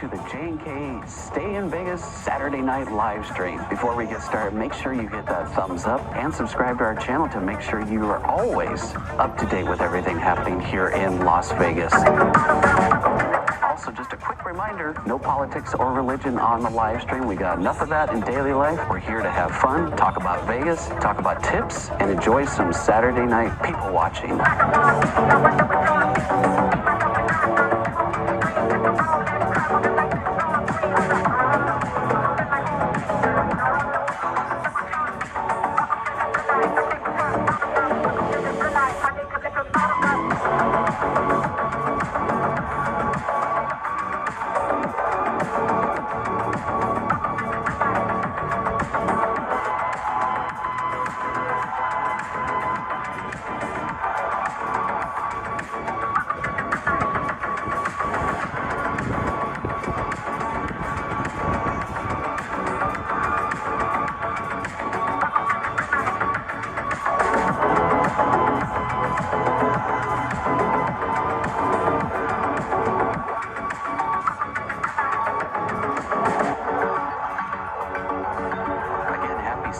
to the J&K Stay in Vegas Saturday night live stream. Before we get started, make sure you hit that thumbs up and subscribe to our channel to make sure you are always up to date with everything happening here in Las Vegas. Also, just a quick reminder, no politics or religion on the live stream. We got enough of that in daily life. We're here to have fun, talk about Vegas, talk about tips, and enjoy some Saturday night people watching.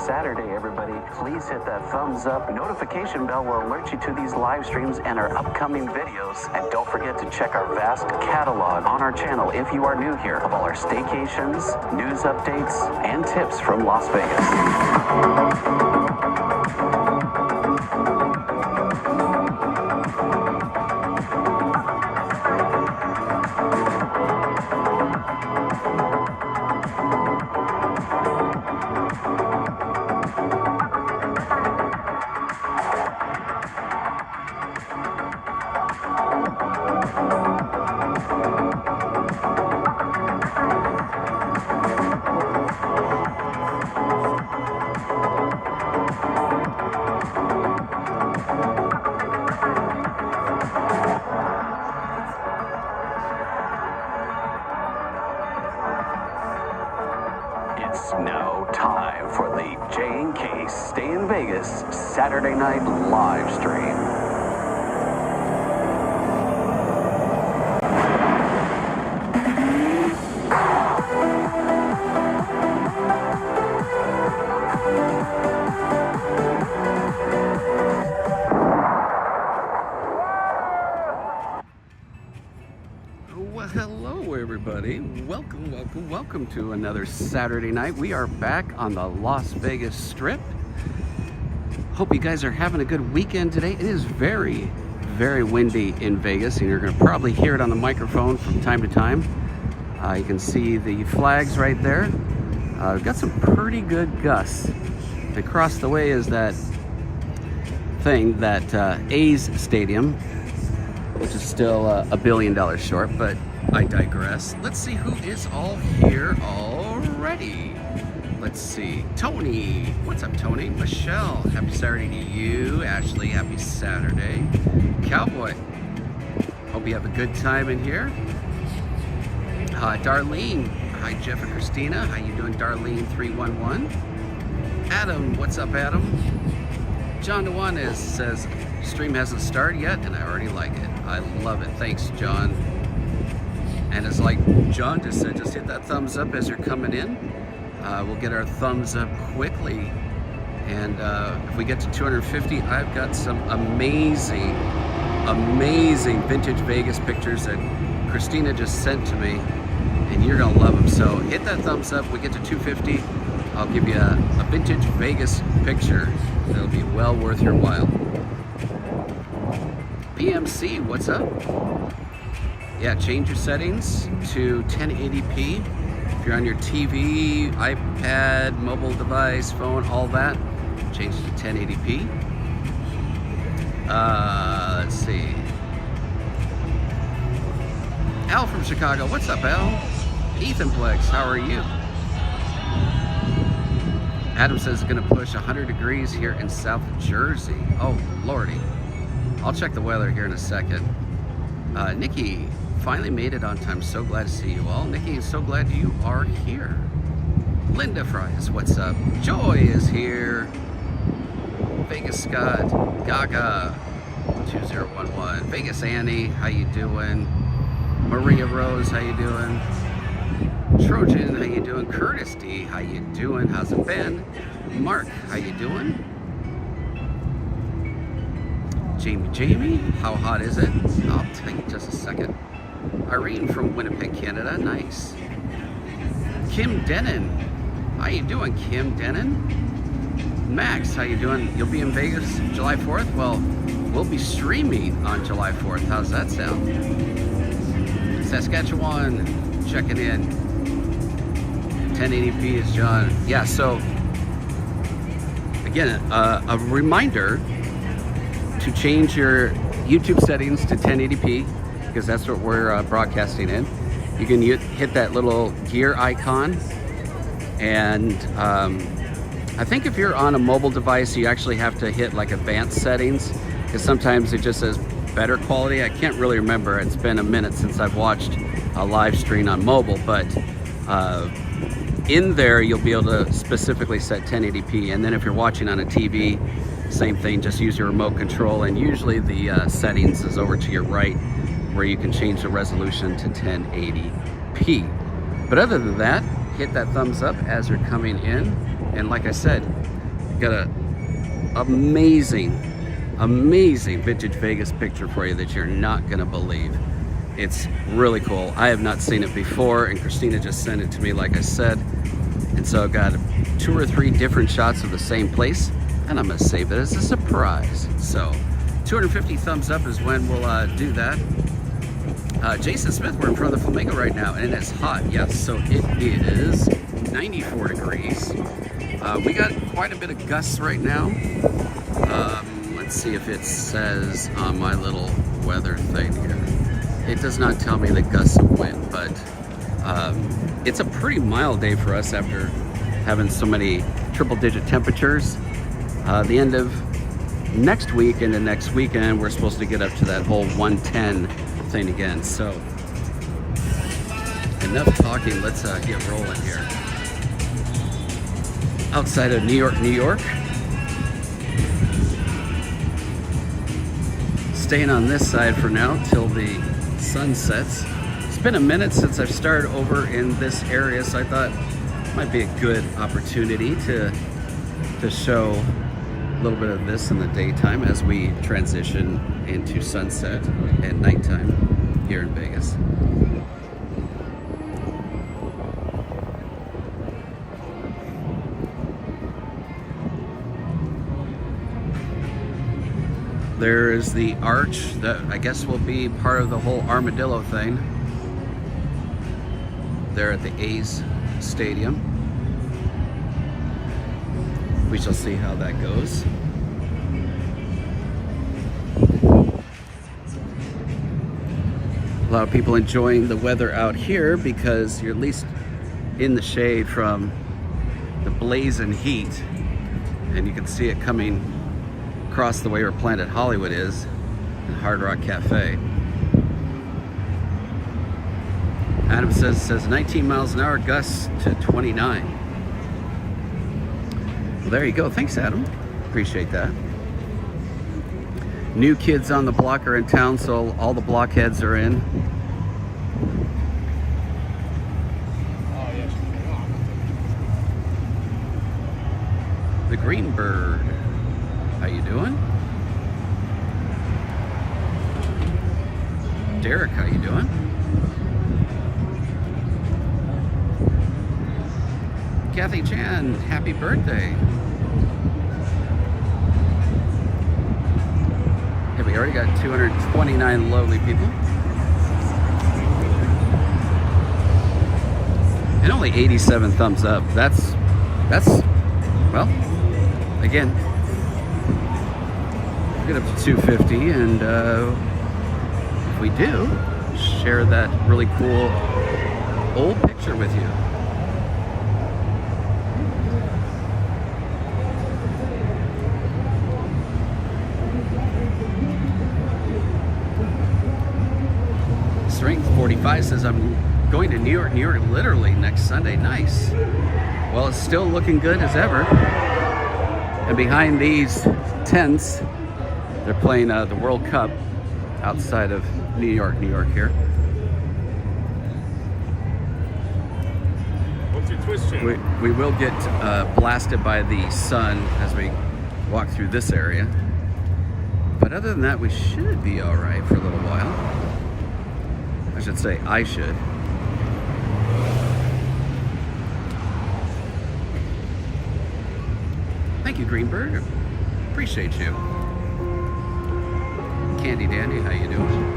Saturday, everybody. Please hit that thumbs up. Notification bell will alert you to these live streams and our upcoming videos. And don't forget to check our vast catalog on our channel if you are new here of all our staycations, news updates, and tips from Las Vegas. It's now time for the J&K Stay in Vegas Saturday night live stream. Well, hello everybody. Welcome to another Saturday night. We are back on the Las Vegas Strip. Hope you guys are having a good weekend today. It is very, very windy in Vegas, and you're going to probably hear it on the microphone from time to time. You can see the flags right there. We've got some pretty good gusts. Across the way is that thing, that A's Stadium, which is still $1 billion short, but I digress. Let's see who is all here already. Let's see. Tony. What's up, Tony? Michelle. Happy Saturday to you. Ashley, happy Saturday. Cowboy. Hope you have a good time in here. Hi, Darlene. Hi, Jeff and Christina. How you doing, Darlene 311? Adam. What's up, Adam? John Dewan says, stream hasn't started yet, and I already like it. I love it. Thanks, John. And it's like John just said, just hit that thumbs up as you're coming in. We'll get our thumbs up quickly. And if we get to 250, I've got some amazing vintage Vegas pictures that Christina just sent to me, and you're gonna love them. So hit that thumbs up. We get to 250, I'll give you a vintage Vegas picture that'll be well worth your while. PMC, what's up? Yeah, change your settings to 1080p. If you're on your TV, iPad, mobile device, phone, all that, change it to 1080p. Let's see. Al from Chicago, what's up, Al? Ethan Plex, how are you? Adam says it's gonna push 100 degrees here in South Jersey. Oh, lordy. I'll check the weather here in a second. Nikki, finally made it on time. So glad to see you all. Nikki, so glad you are here. Linda Fries, what's up? Joy is here. Vegas Scott, Gaga, 2011. Vegas Annie, how you doing? Maria Rose, how you doing? Trojan, how you doing? Curtis D, how you doing? How's it been? Mark, how you doing? Jamie, how hot is it? I'll tell you in just a second. Irene from Winnipeg, Canada, nice. Kim Denon, how you doing, Kim Denon? Max, how you doing? You'll be in Vegas July 4th? Well, we'll be streaming on July 4th. How's that sound? Saskatchewan, checking in. 1080p is John. Yeah, so again, a reminder to change your YouTube settings to 1080p, because that's what we're broadcasting in. You can hit that little gear icon, and I think if you're on a mobile device, you actually have to hit like advanced settings, because sometimes it just says better quality. I can't really remember. It's been a minute since I've watched a live stream on mobile, but in there you'll be able to specifically set 1080p, and then if you're watching on a TV, same thing, just use your remote control, and usually the settings is over to your right where you can change the resolution to 1080p. But other than that, hit that thumbs up as you're coming in, and like I said, got a amazing vintage Vegas picture for you that you're not gonna believe. It's really cool. I have not seen it before, and Christina just sent it to me, like I said, and so I've got 2 or 3 different shots of the same place, and I'm gonna save it as a surprise. So 250 thumbs up is when we'll do that. Jason Smith, we're in front of the Flamingo right now, and it's hot. Yes, so it is 94 degrees. We got quite a bit of gusts right now. Let's see if it says on my little weather thing here. It does not tell me the gusts of wind, but it's a pretty mild day for us after having so many triple-digit temperatures. The end of next week and the next weekend, we're supposed to get up to that whole 110 thing again. So enough talking, let's get rolling here. Outside of New York. Staying on this side for now till the sun sets. It's been a minute since I've started over in this area, so I thought it might be a good opportunity to show a little bit of this in the daytime as we transition into sunset and nighttime here in Vegas. There is the arch that I guess will be part of the whole armadillo thing there at the A's Stadium. We shall see how that goes. A lot of people enjoying the weather out here because you're at least in the shade from the blazing heat, and you can see it coming across the way where Planet Hollywood is and Hard Rock Cafe. Adam says 19 miles an hour, gusts to 29. Well, there you go. Thanks, Adam. Appreciate that. New kids on the block are in town, so all the blockheads are in. The Greenbird. How you doing? Derek, how you doing? Kathy Chan, happy birthday. Yeah, we already got 229 lovely people. And only 87 thumbs up. That's well, again, get up to 250, and if we do, share that really cool old picture with you. Strength 45 says, I'm going to New York literally next Sunday. Nice. Well, it's still looking good as ever. And behind these tents, they're playing the World Cup outside of New York here. What's your Twitch channel? We will get blasted by the sun as we walk through this area. But other than that, we should be all right for a little while. I should say I should. Thank you, Greenberg. Appreciate you. Candy Dandy, how you doing?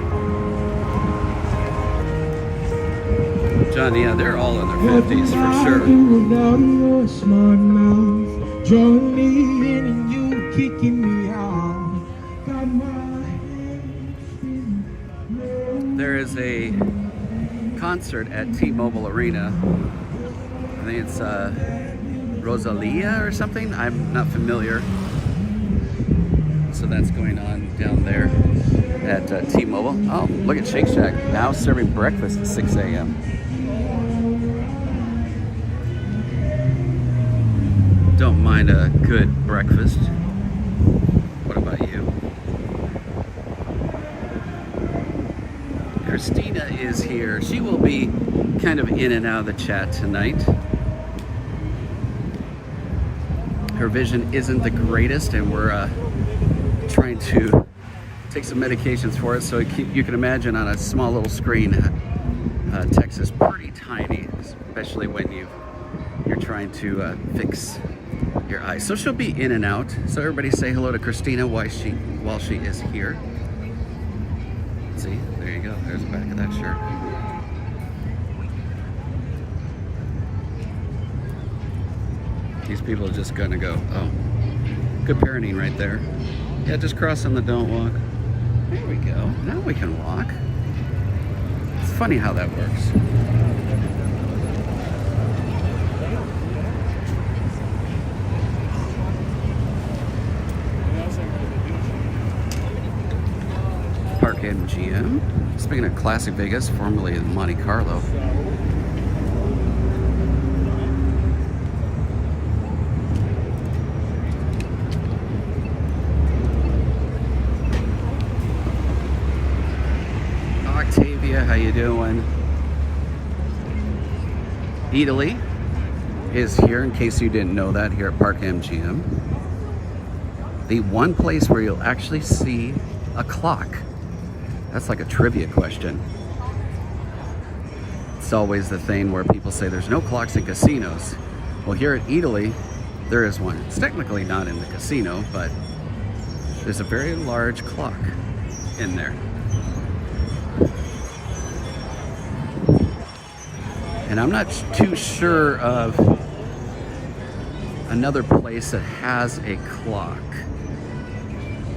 John, yeah, they're all in their 50s for sure. Drawing me in and you kicking me out. There is a concert at T-Mobile Arena. I think it's Rosalia or something. I'm not familiar. So that's going on down there at T-Mobile. Oh, look at Shake Shack now serving breakfast at 6 a.m. Don't mind a good breakfast. What about you? Christina is here. She will be kind of in and out of the chat tonight. Her vision isn't the greatest, and we're trying to take some medications for it. So you can imagine on a small little screen, text is pretty tiny, especially when you're trying to fix your eyes. So she'll be in and out. So everybody say hello to Christina while she is here. See, there you go. There's the back of that shirt. These people are just gonna go, oh, good parenting right there. Yeah, just crossing the don't walk. There we go. Now we can walk. It's funny how that works. Park MGM. Speaking of Classic Vegas, formerly Monte Carlo. How you doing? Italy is here, in case you didn't know that, here at Park MGM. The one place where you'll actually see a clock. That's like a trivia question. It's always the thing where people say there's no clocks in casinos. Well, here at Italy, there is one. It's technically not in the casino, but there's a very large clock in there. And I'm not too sure of another place that has a clock.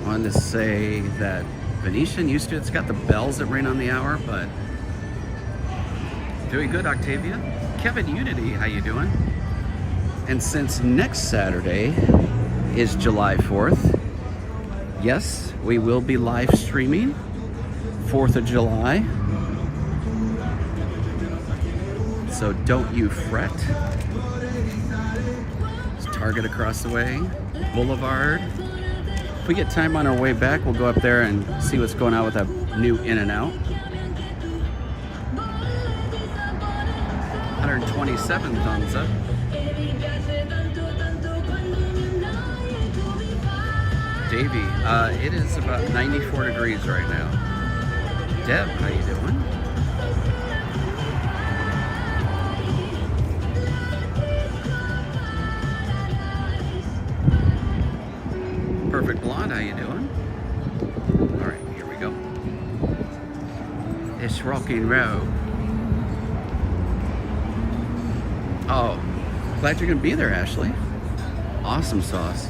I wanted to say that Venetian used to. It's got the bells that ring on the hour, but doing good, Octavia. Kevin Unity, how you doing? And since next Saturday is July 4th, yes, we will be live streaming 4th of July. So don't you fret. It's Target across the way, Boulevard. If we get time on our way back, we'll go up there and see what's going on with that new In-N-Out. 127 thumbs up. Davey, it is about 94 degrees right now. Deb, how you doing? Perfect Blonde, how you doing? All right, here we go. It's rocking row. Oh, glad you're gonna be there, Ashley. Awesome sauce.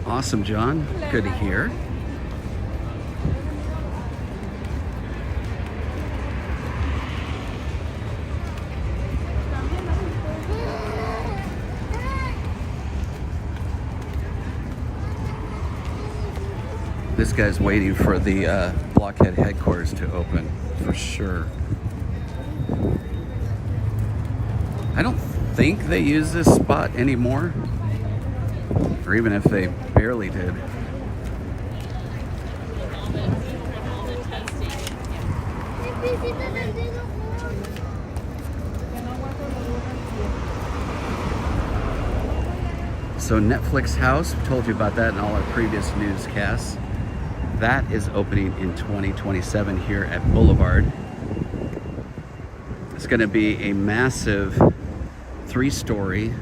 Awesome, John. Good to hear. This guy's waiting for the Blockhead headquarters to open, for sure. I don't think they use this spot anymore, or even if they barely did. So Netflix House, we told you about that in all our previous newscasts. That is opening in 2027 here at Boulevard. It's going to be a massive 3-story.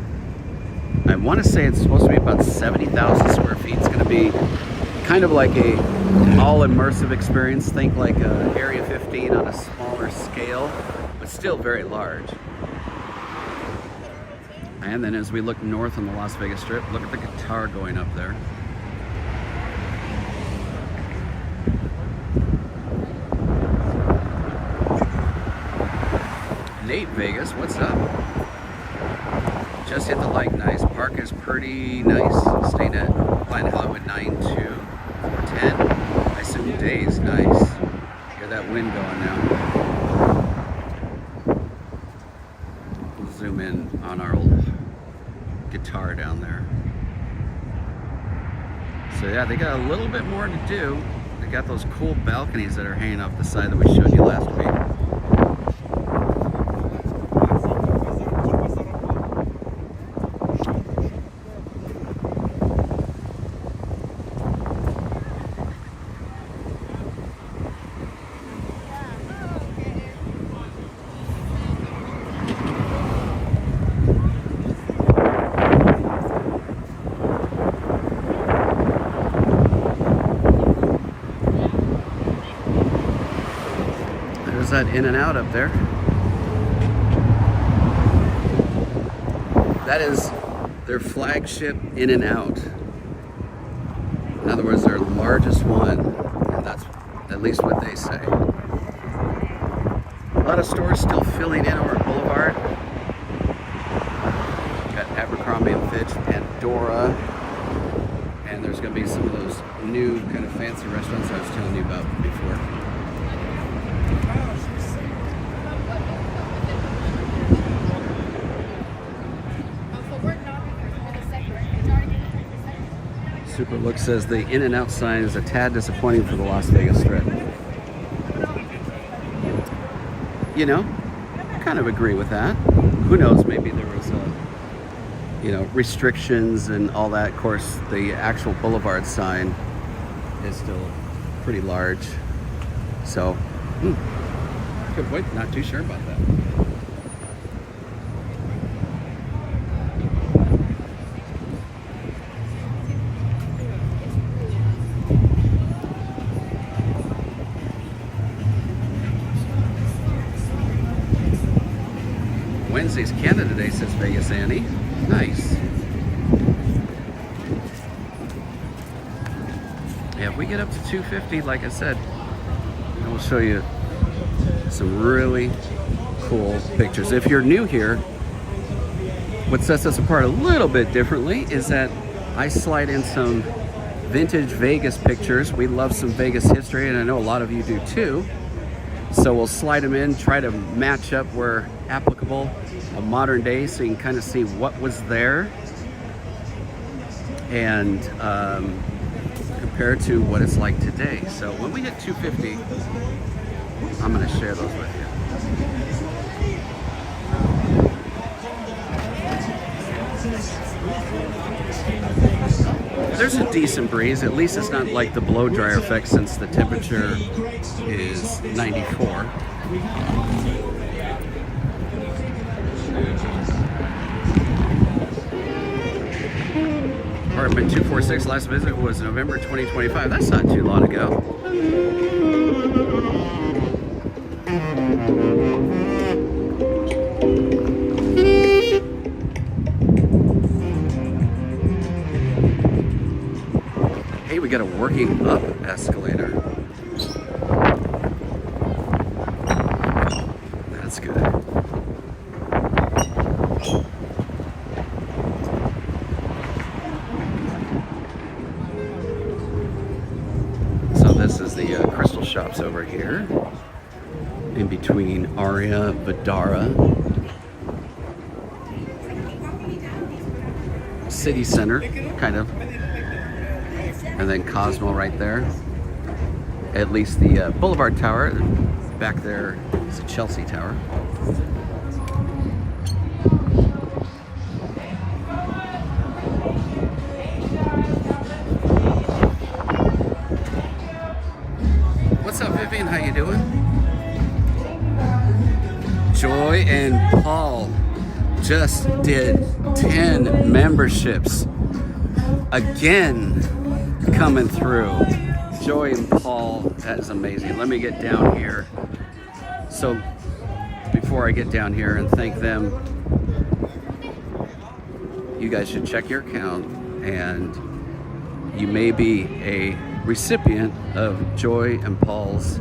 I want to say it's supposed to be about 70,000 square feet. It's going to be kind of like a all immersive experience. Think like Area 15 on a smaller scale, but still very large. And then as we look north on the Las Vegas Strip, look at the guitar going up there. Nate Vegas, what's up? Just hit the like. Nice. Park is pretty nice. Staying at Planet Hollywood 92410. I assume days. Nice. Hear that wind going now. We'll zoom in on our old guitar down there. So yeah, they got a little bit more to do. They got those cool balconies that are hanging off the side that we showed you last week. That In-N-Out up there. That is their flagship In-N-Out. In other words, their largest one, and that's at least what they say. A lot of stores still filling in over at Boulevard. Got Abercrombie & Fitch, Pandora, and there's going to be some of those new kind of fancy restaurants I was telling you about before. Super Look says the In-N-Out sign is a tad disappointing for the Las Vegas Strip. You know, kind of agree with that. Who knows, maybe there was restrictions and all that. Of course, the actual Boulevard sign is still pretty large. So, good point. Not too sure about that. Wednesday's Canada Day, says Vegas Annie. Nice. Yeah, if we get up to 250, like I said, I will show you some really cool pictures. If you're new here, what sets us apart a little bit differently is that I slide in some vintage Vegas pictures. We love some Vegas history, and I know a lot of you do too. So we'll slide them in, try to match up where applicable a modern day, so you can kind of see what was there and compare to what it's like today. So when we hit 250, I'm going to share those with you. There's a decent breeze. At least it's not like the blow dryer effect, since the temperature is 94. Apartment 246, last visit was November 2025. That's not too long ago. Hey, we got a working up escalator. That's good. shops over here in between Aria, Vidara, City Center, kind of, and then Cosmo right there. At least the Boulevard Tower. Back there is a Chelsea Tower. What's up, Vivian? How you doing? Joy and Paul just did 10 memberships. Again, coming through. Joy and Paul, that is amazing. Let me get down here. So before I get down here and thank them, you guys should check your account, and you may be a recipient of Joy and Paul's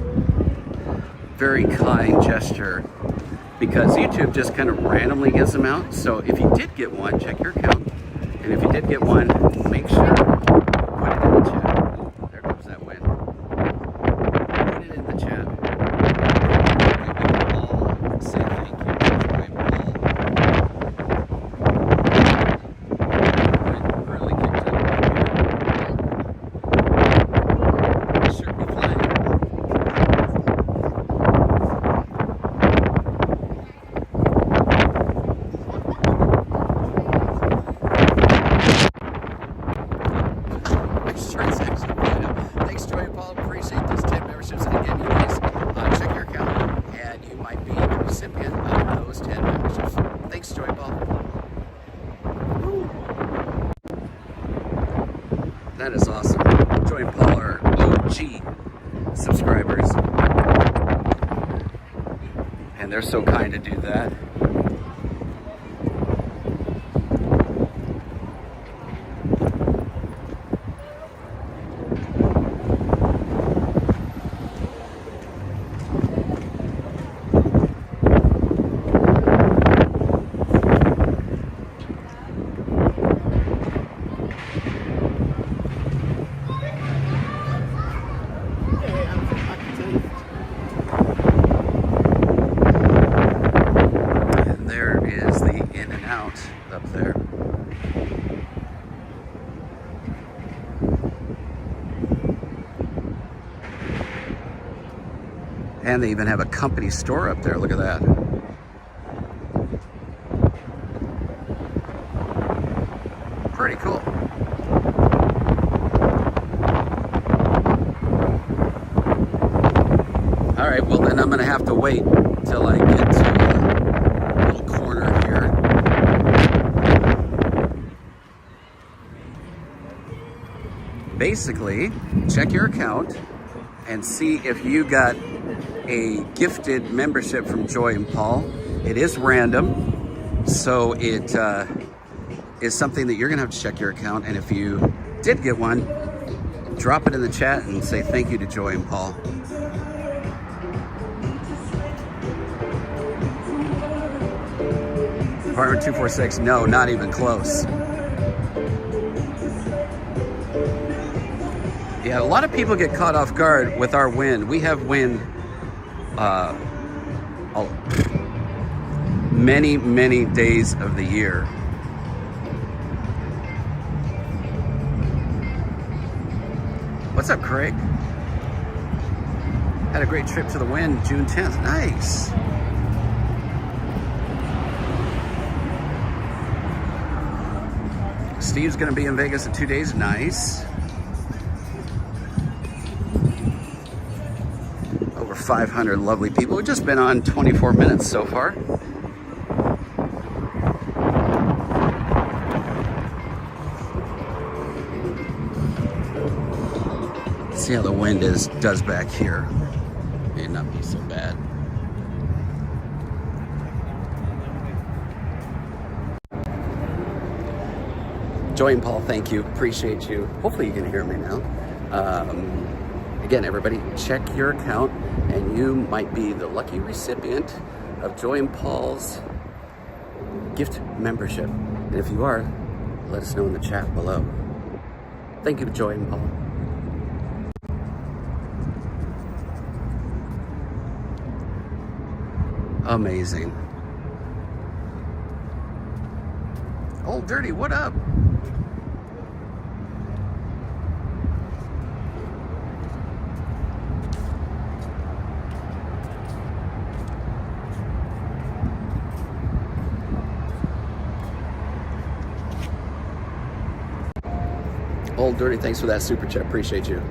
very kind gesture, because YouTube just kind of randomly gives them out. So if you did get one, check your account, and if you did get one, make sure put it in the chat. Oh, there goes that win. Put it in the chat. We can all say thank you to Joy and Paul. It really kicked up here. It should be flying. Thanks, Joy and Paul. Appreciate those 10 memberships. And again, you guys, check your account, and you might be the recipient of those 10 memberships. Thanks, Joy and Paul. Woo. That is awesome. Joy and Paul are OG subscribers, and they're so kind to do that. Up there. And they even have a company store up there. Look at that. Pretty cool. All right, well then I'm gonna have to wait till I get to a little corner here. Basically, check your account and see if you got a gifted membership from Joy and Paul. It is random, so it is something that you're gonna have to check your account, and if you did get one, drop it in the chat and say thank you to Joy and Paul. Apartment 246, no, not even close. Yeah, a lot of people get caught off guard with our wind. We have wind many, many days of the year. What's up, Craig? Had a great trip to the Wind, June 10th. Nice. Steve's gonna be in Vegas in 2 days. Nice. Over 500 lovely people. We've just been on 24 minutes so far. See how the wind does back here. May not be so bad. Joy and Paul, thank you. Appreciate you. Hopefully you can hear me now. Again, everybody, check your account and you might be the lucky recipient of Joy and Paul's gift membership. And if you are, let us know in the chat below. Thank you, Joy and Paul. amazing. Old Dirty, what up? Old Dirty, thanks for that super chat. Appreciate you.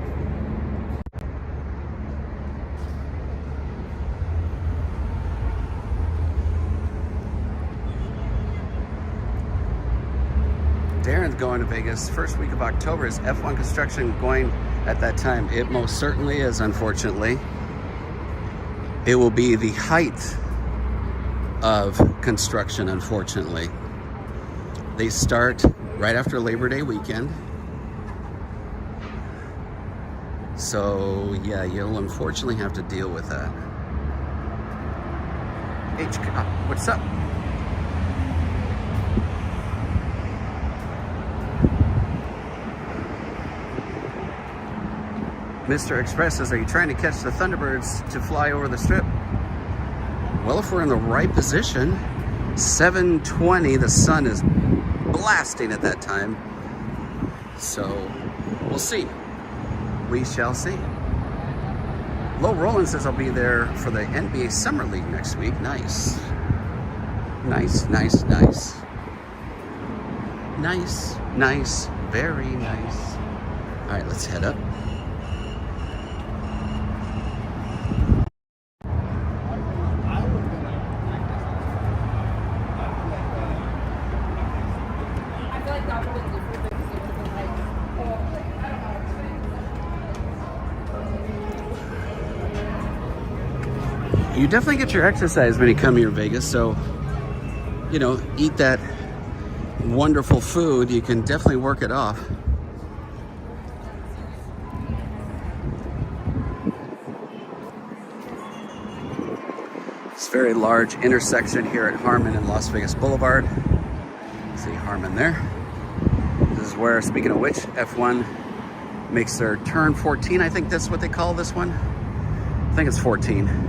Darren's going to Vegas. First week of October. Is F1 construction going at that time? It most certainly is, unfortunately. It will be the height of construction, unfortunately. They start right after Labor Day weekend. So, yeah, you'll unfortunately have to deal with that. What's up? Mr. Express says, are you trying to catch the Thunderbirds to fly over the strip? Well, if we're in the right position, 7:20, the sun is blasting at that time. So, we'll see. We shall see. Low Roland says, I'll be there for the NBA Summer League next week. Nice. Nice, nice, nice. Nice, nice, very nice. All right, let's head up. You definitely get your exercise when you come here to Vegas, so, you know, eat that wonderful food. You can definitely work it off. It's a very large intersection here at Harmon and Las Vegas Boulevard. See Harmon there. This is where, speaking of which, F1 makes their turn 14. I think that's what they call this one. I think it's 14.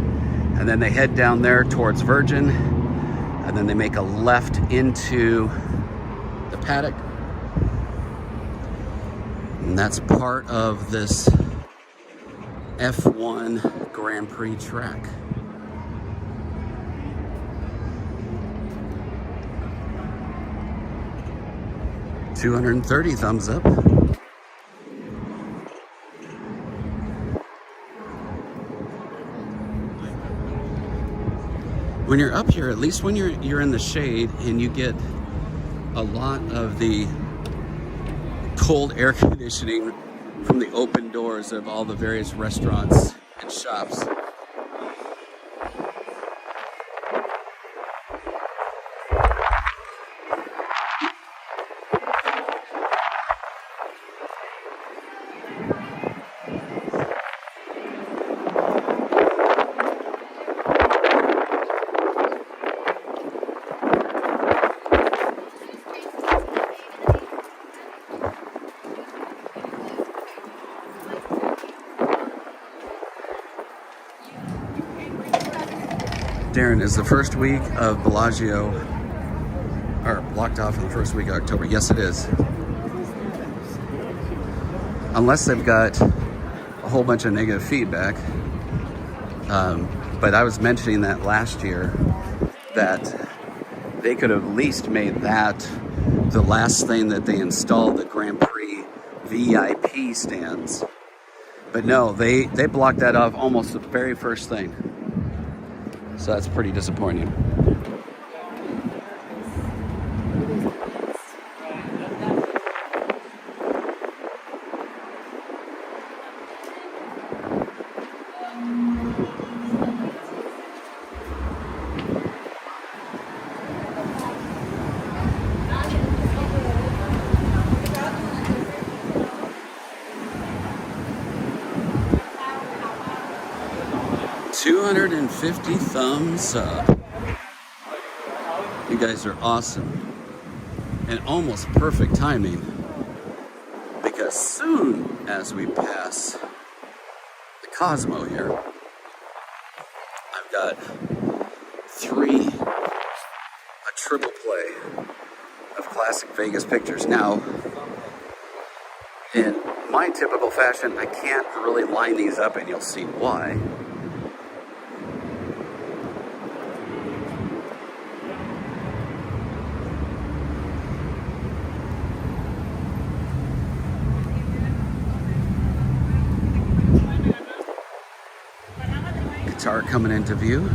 And then they head down there towards Virgin, and then they make a left into the paddock. And that's part of this F1 Grand Prix track. $230 thumbs up. When you're up here, at least when you're in the shade and you get a lot of the cold air conditioning from the open doors of all the various restaurants and shops. Darren, is the first week of Bellagio, or blocked off in the first week of October? Yes, it is. Unless they've got a whole bunch of negative feedback. But I was mentioning that last year, that they could have at least made that the last thing that they installed, the Grand Prix VIP stands. But no, they blocked that off almost the very first thing. So that's pretty disappointing. $250 thumbs up. You guys are awesome. And almost perfect timing. Because soon as we pass the Cosmo here, I've got a triple play of classic Vegas pictures. Now, in my typical fashion, I can't really line these up, and you'll see why. Guitar coming into view.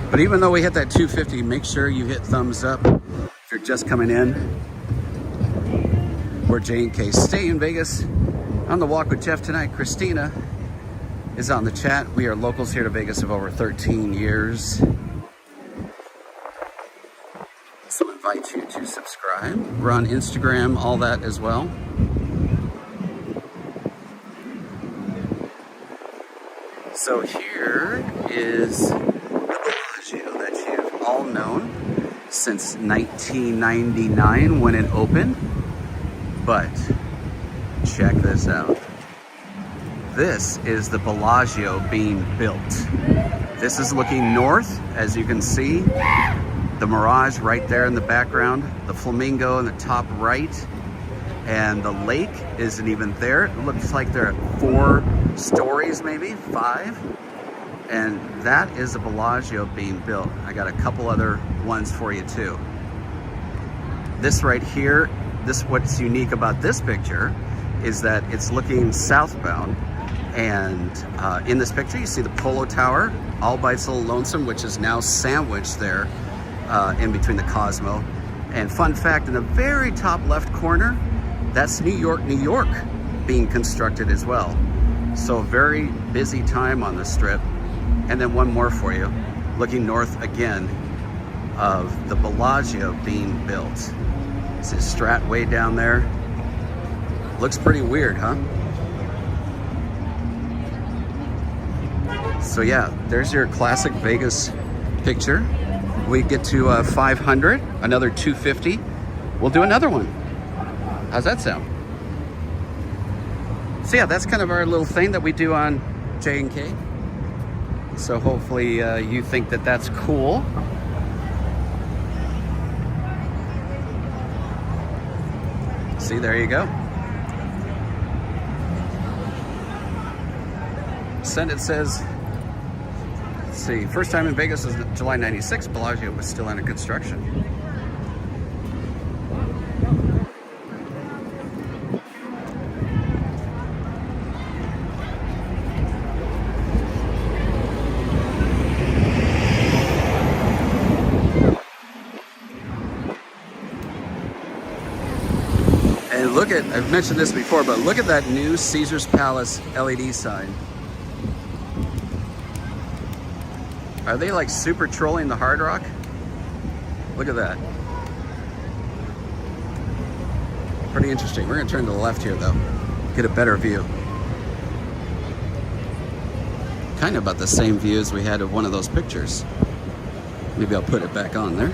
But even though we hit that 250, make sure you hit thumbs up if you're just coming in. We're J&K Stay in Vegas. On the walk with Jeff tonight. Christina is on the chat. We are locals here to Vegas of over 13 years. So I invite you to subscribe. We're on Instagram, all that as well. So here is that you've all known since 1999 when it opened. But check this out. This is the Bellagio being built. This is looking north, as you can see. The Mirage right there in the background, the Flamingo in the top right, and the lake isn't even there. It looks like they're at 4 stories, maybe 5. And that is the Bellagio being built. I got a couple other ones for you too. This right here, what's unique about this picture is that it's looking southbound. And in this picture, you see the Polo Tower, all by its little lonesome, which is now sandwiched there in between the Cosmo. And fun fact, in the very top left corner, that's New York, New York being constructed as well. So very busy time on the Strip. And then one more for you, looking north again of the Bellagio being built. See Strat way down there. Looks pretty weird, huh? So yeah, there's your classic Vegas picture. We get to 500, another 250. We'll do another one. How's that sound? So yeah, that's kind of our little thing that we do on J&K. So hopefully you think that that's cool. See, there you go. Senate says, let's see, first time in Vegas was July 96. Bellagio was still under construction. And look at, I've mentioned this before, but look at that new Caesar's Palace LED sign. Are they like super trolling the Hard Rock? Look at that. Pretty interesting. We're gonna turn to the left here though, get a better view. Kind of about the same view as we had of one of those pictures. Maybe I'll put it back on there.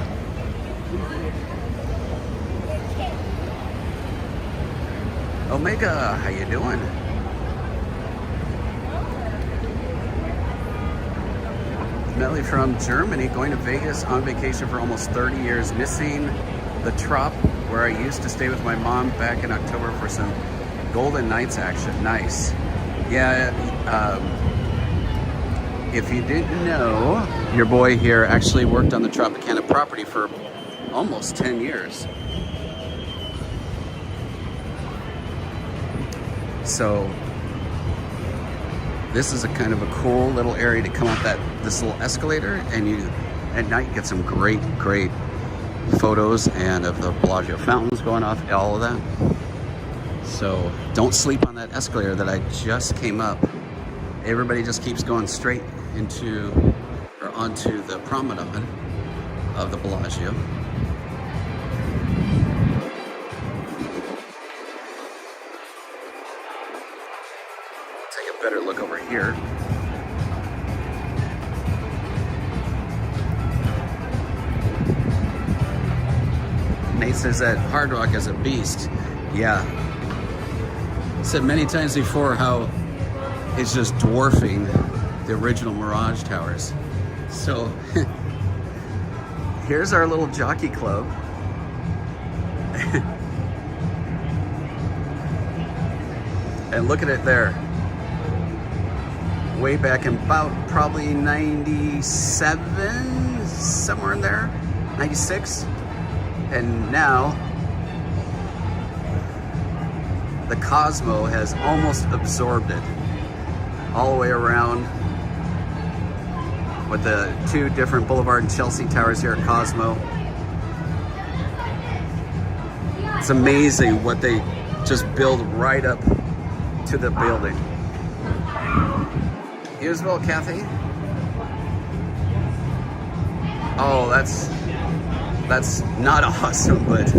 Omega, how you doing? Melly from Germany, going to Vegas on vacation for almost 30 years, missing the Trop where I used to stay with my mom back in October for some Golden Knights action. Nice. Yeah, if you didn't know, your boy here actually worked on the Tropicana property for almost 10 years. So this is a kind of a cool little area to come up this little escalator, and you at night get some great photos and of the Bellagio fountains going off, all of that. So don't sleep on that escalator that I just came up. Everybody just keeps going straight into or onto the promenade of the Bellagio. Better look over here. Nate says that Hard Rock is a beast. Yeah. said many times before how it's just dwarfing the original Mirage Towers. So here's our little jockey club. And look at it there. Way back in about probably 97, somewhere in there, 96. And now the Cosmo has almost absorbed it all the way around with the two different Boulevard and Chelsea towers here at Cosmo. It's amazing what they just build right up to the building. You as well, Kathy? Oh, that's not awesome, but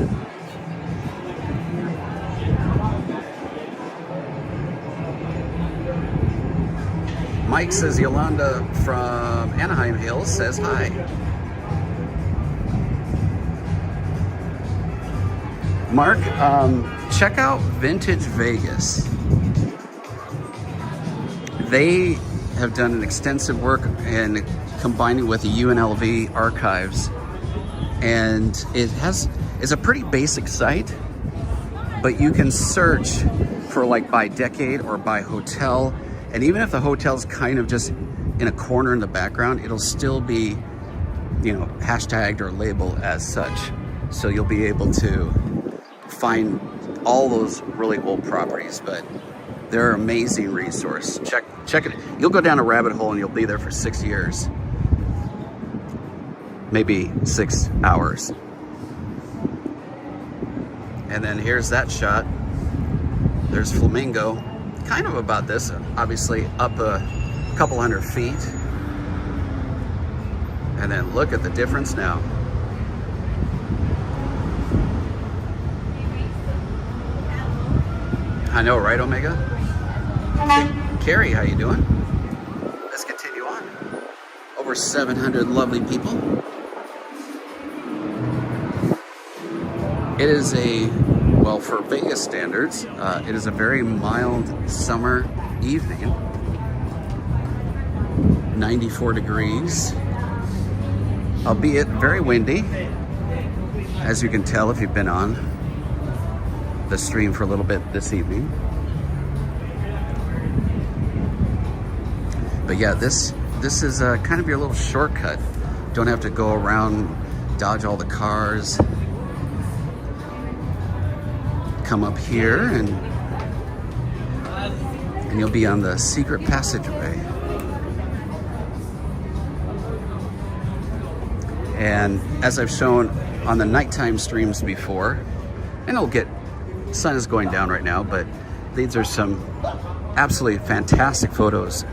Mike says Yolanda from Anaheim Hills says hi. Mark, check out Vintage Vegas. They have done an extensive work in combining with the UNLV archives, and it's a pretty basic site, but you can search for like by decade or by hotel, and even if the hotel's kind of just in a corner in the background, it'll still be, you know, hashtagged or labeled as such, so you'll be able to find all those really old properties. But they're an amazing resource. Check it. You'll go down a rabbit hole and you'll be there for 6 years. Maybe 6 hours. And then here's that shot. There's Flamingo. Kind of about this, obviously up a couple hundred feet. And then look at the difference now. I know, right, Omega? Carrie, how you doing? Let's continue on. Over 700 lovely people. It is well, for Vegas standards, it is a very mild summer evening. 94 degrees, albeit very windy, as you can tell if you've been on the stream for a little bit this evening. But yeah, this is kind of your little shortcut. Don't have to go around, dodge all the cars. Come up here and you'll be on the secret passageway. And as I've shown on the nighttime streams before, and sun is going down right now, but these are some absolutely fantastic photos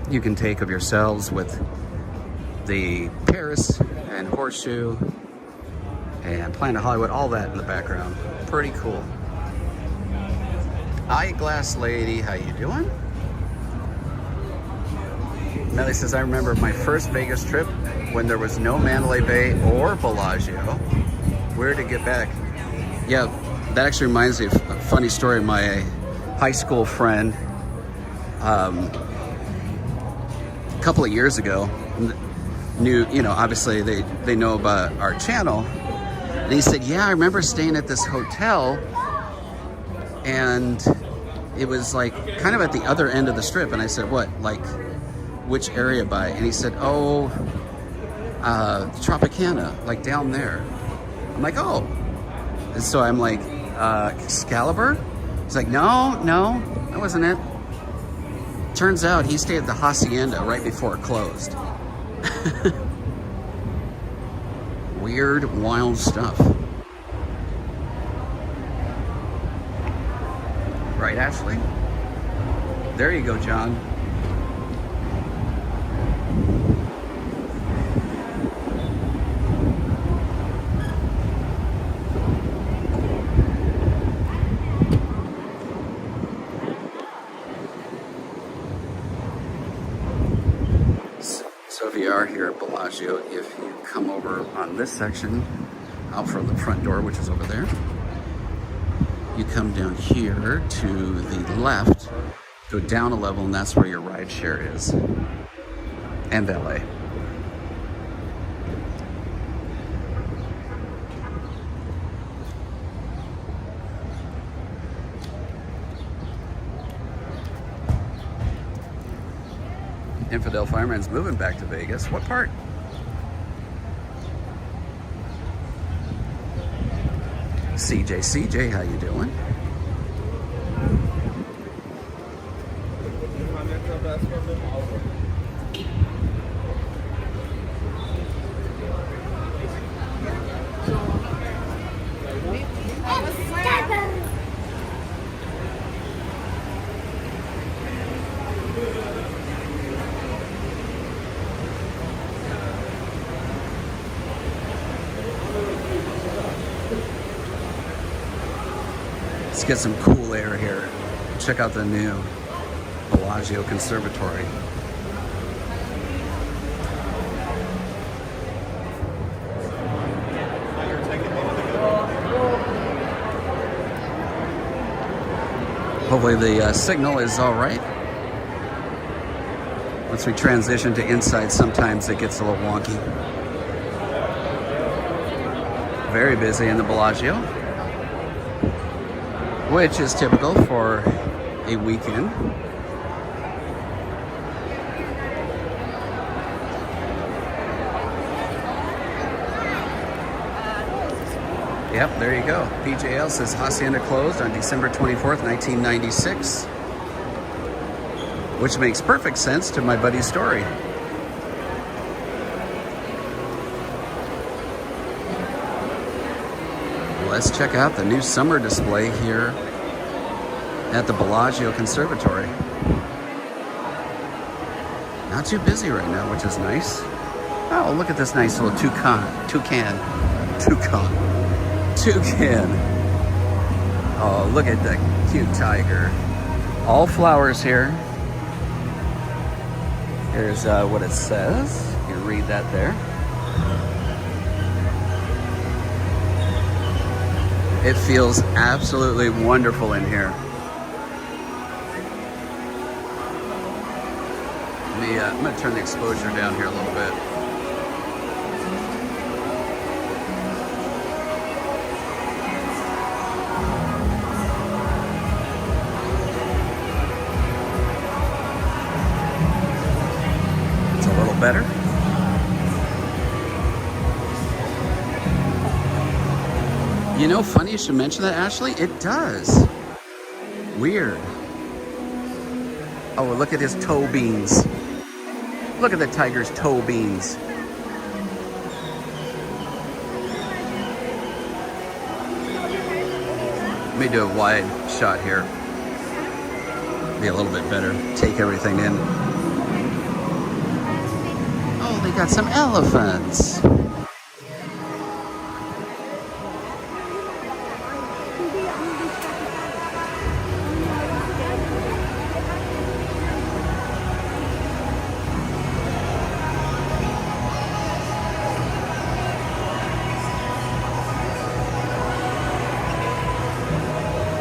you can take of yourselves with the Paris and Horseshoe and Planet Hollywood, all that in the background. Pretty cool. Eyeglass Lady, how you doing? Melly says, I remember my first Vegas trip when there was no Mandalay Bay or Bellagio. Where to get back? Yeah, that actually reminds me of a funny story. My high school friend, a couple of years ago, knew, you know, obviously they know about our channel. And he said, yeah, I remember staying at this hotel and it was like kind of at the other end of the strip. And I said, what, like which area by? And he said, oh, Tropicana, like down there. I'm like, oh. And so I'm like, Excalibur? He's like, no, that wasn't it. Turns out he stayed at the Hacienda right before it closed. Weird, wild stuff. Right, Ashley? There you go, John. So if you are here at Bellagio, if you come over on this section, out from the front door, which is over there, You come down here to the left, go down a level, and that's where your ride share is. And valet. Infidel Fireman's moving back to Vegas. What part? CJ, how you doing? Let's get some cool air here. Check out the new Bellagio Conservatory. Hopefully the signal is all right. Once we transition to inside, sometimes it gets a little wonky. Very busy in the Bellagio, which is typical for a weekend. Yep, there you go. PJL says Hacienda closed on December 24th, 1996. Which makes perfect sense to my buddy's story. Let's check out the new summer display here at the Bellagio Conservatory. Not too busy right now, which is nice. Oh, look at this nice little toucan. Oh, look at that cute tiger. All flowers here. Here's what it says. You can read that there. It feels absolutely wonderful in here. I'm going to turn the exposure down here a little bit. It's a little better. You know, funny you should mention that, Ashley. It does. Weird. Oh, look at his toe beans. Look at the tiger's toe beans. Let me do a wide shot here. Be a little bit better. Take everything in. Oh, they got some elephants.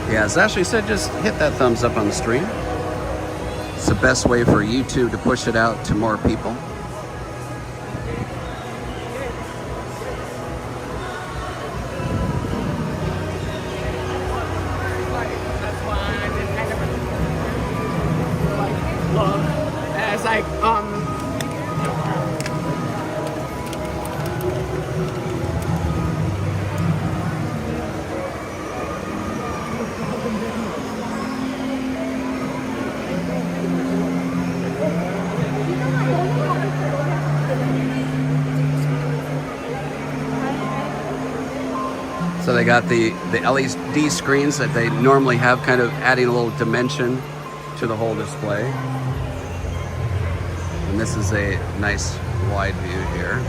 Yeah, as Ashley said, just hit that thumbs up on the stream. It's the best way for YouTube to push it out to more people. So they got the LED screens that they normally have, kind of adding a little dimension to the whole display. And this is a nice wide view here.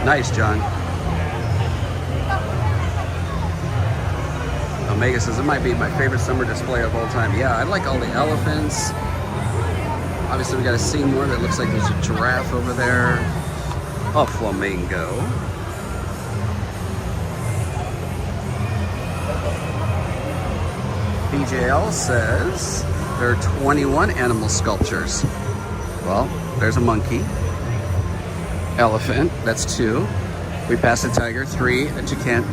Nice, John. Omega says it might be my favorite summer display of all time. Yeah, I like all the elephants. Obviously, we got a scene more that looks like there's a giraffe over there. A flamingo. BJL says there are 21 animal sculptures. Well, there's a monkey. Elephant, that's 2. We passed a tiger, 3. A toucan,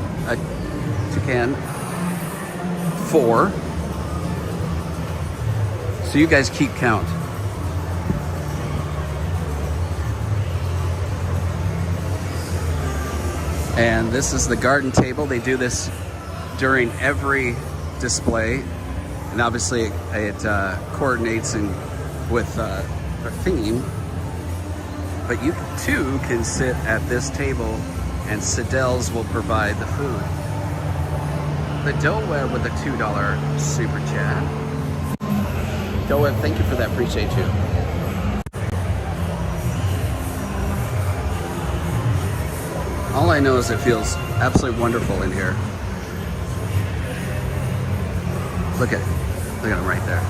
4. So you guys keep count. And this is the garden table. They do this during every display, and obviously it coordinates with a theme. But you too can sit at this table, and Siddell's will provide the food. The Doe Web with a $2 super chat. Doe Web, thank you for that. Appreciate you. All I know is it feels absolutely wonderful in here. Look at him right there.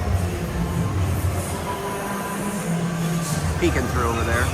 Peeking through over there.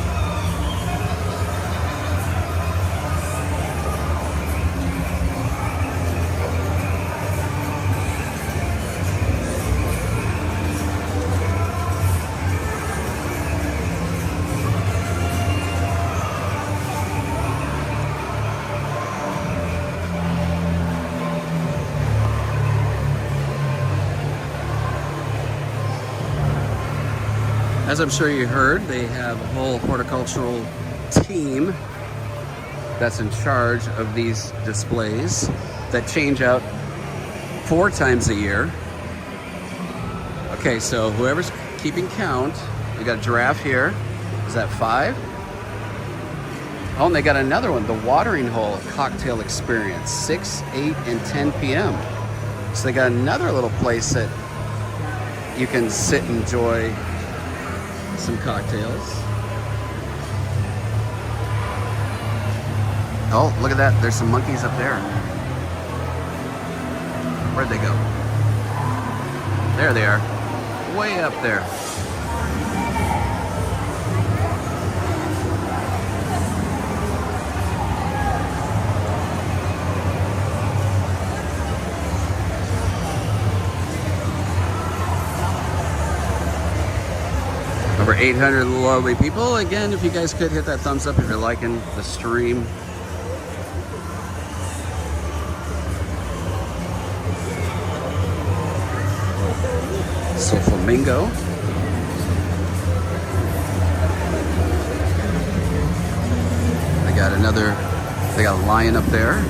As I'm sure you heard, they have a whole horticultural team that's in charge of these displays that change out 4 times a year. Okay, so whoever's keeping count, we got a giraffe here. Is that 5? Oh, and they got another one, the watering hole cocktail experience, 6, 8, and 10 p.m. So they got another little place that you can sit and enjoy some cocktails. Oh, look at that. There's some monkeys up there. Where'd they go? There they are. Way up there. Over 800 lovely people. Again, if you guys could hit that thumbs up if you're liking the stream. So flamingo. They got a lion up there.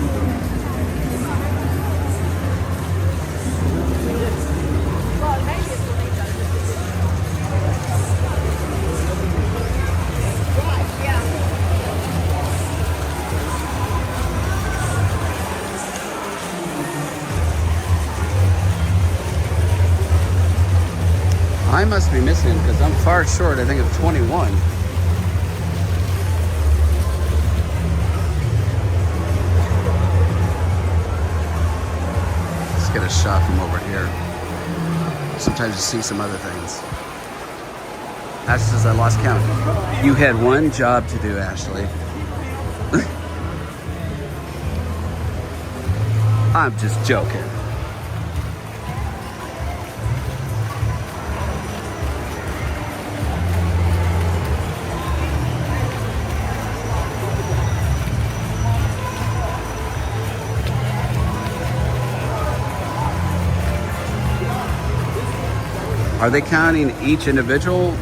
I must be missing because I'm far short, I think, of 21. Let's get a shot from over here. Sometimes you see some other things. Ashley says I lost count. You had one job to do, Ashley. I'm just joking. Are they counting each individual?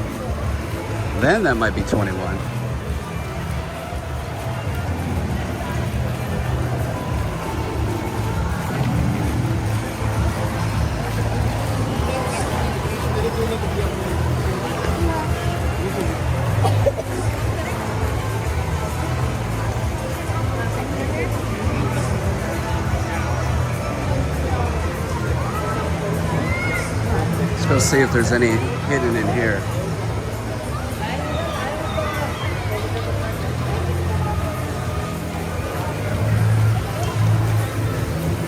Then that might be 21. Let's see if there's any hidden in here.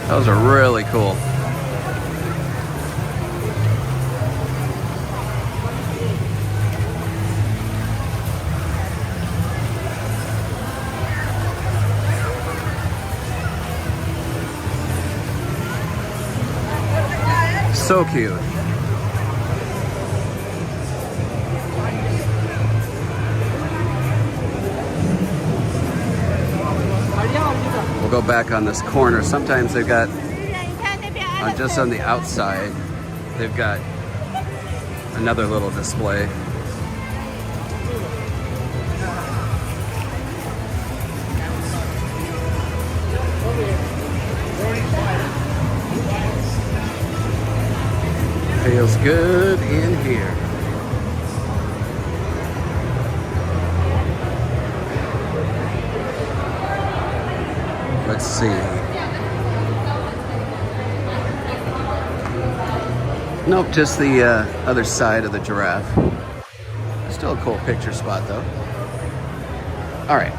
Those are really cool. So cute. We'll go back on this corner. Sometimes they've got, just on the outside, they've got another little display. Feels good in here. Let's see. Nope, just the other side of the giraffe. Still a cool picture spot though. All right,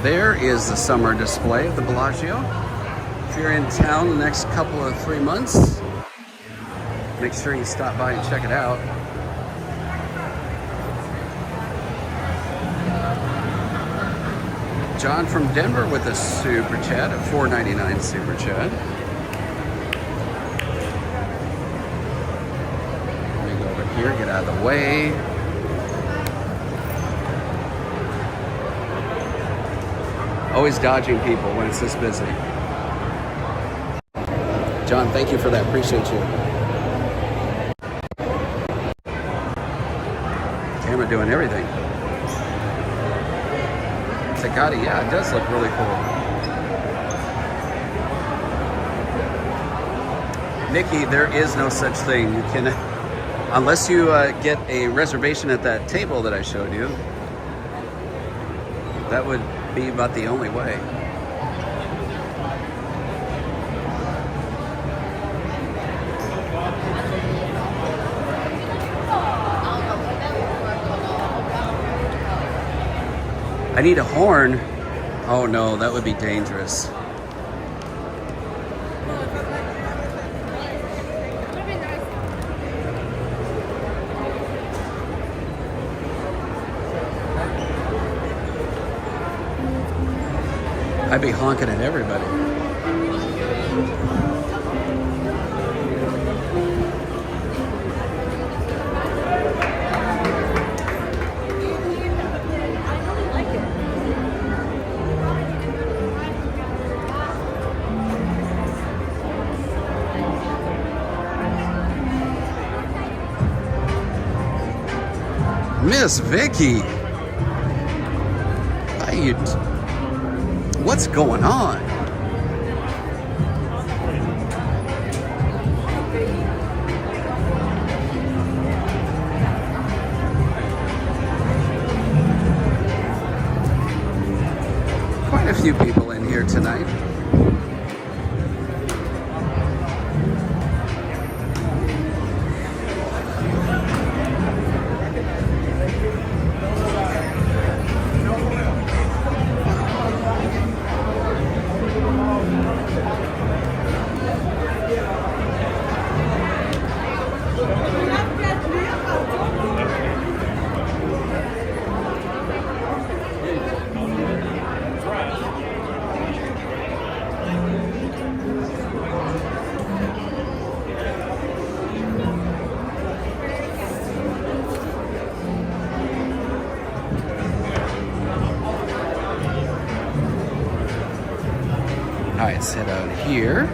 there is the summer display of the Bellagio. If you're in town the next couple of 3 months, make sure you stop by and check it out. John from Denver with a super chat at $4.99 super chat. Let me go over here, get out of the way. Always dodging people when it's this busy. John, thank you for that. Appreciate you. Camera doing everything. Takati, yeah, it does look really cool. Nikki, there is no such thing. You can, unless you get a reservation at that table that I showed you, that would be about the only way. I need a horn. Oh no, that would be dangerous. I'd be honking at everybody. Miss Vicky, what's going on? Quite a few people in here tonight. Alright, let's head out here.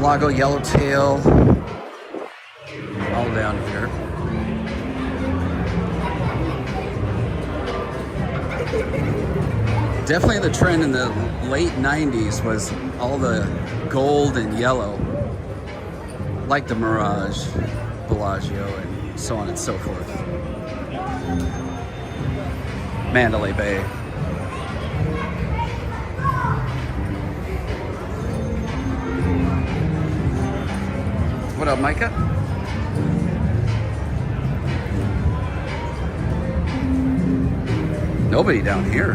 Lago Yellowtail. All down here. Definitely the trend in the late 90s was all the gold and yellow. Like the Mirage, Bellagio, and so on and so forth. Mandalay Bay. What up, Micah? Nobody down here.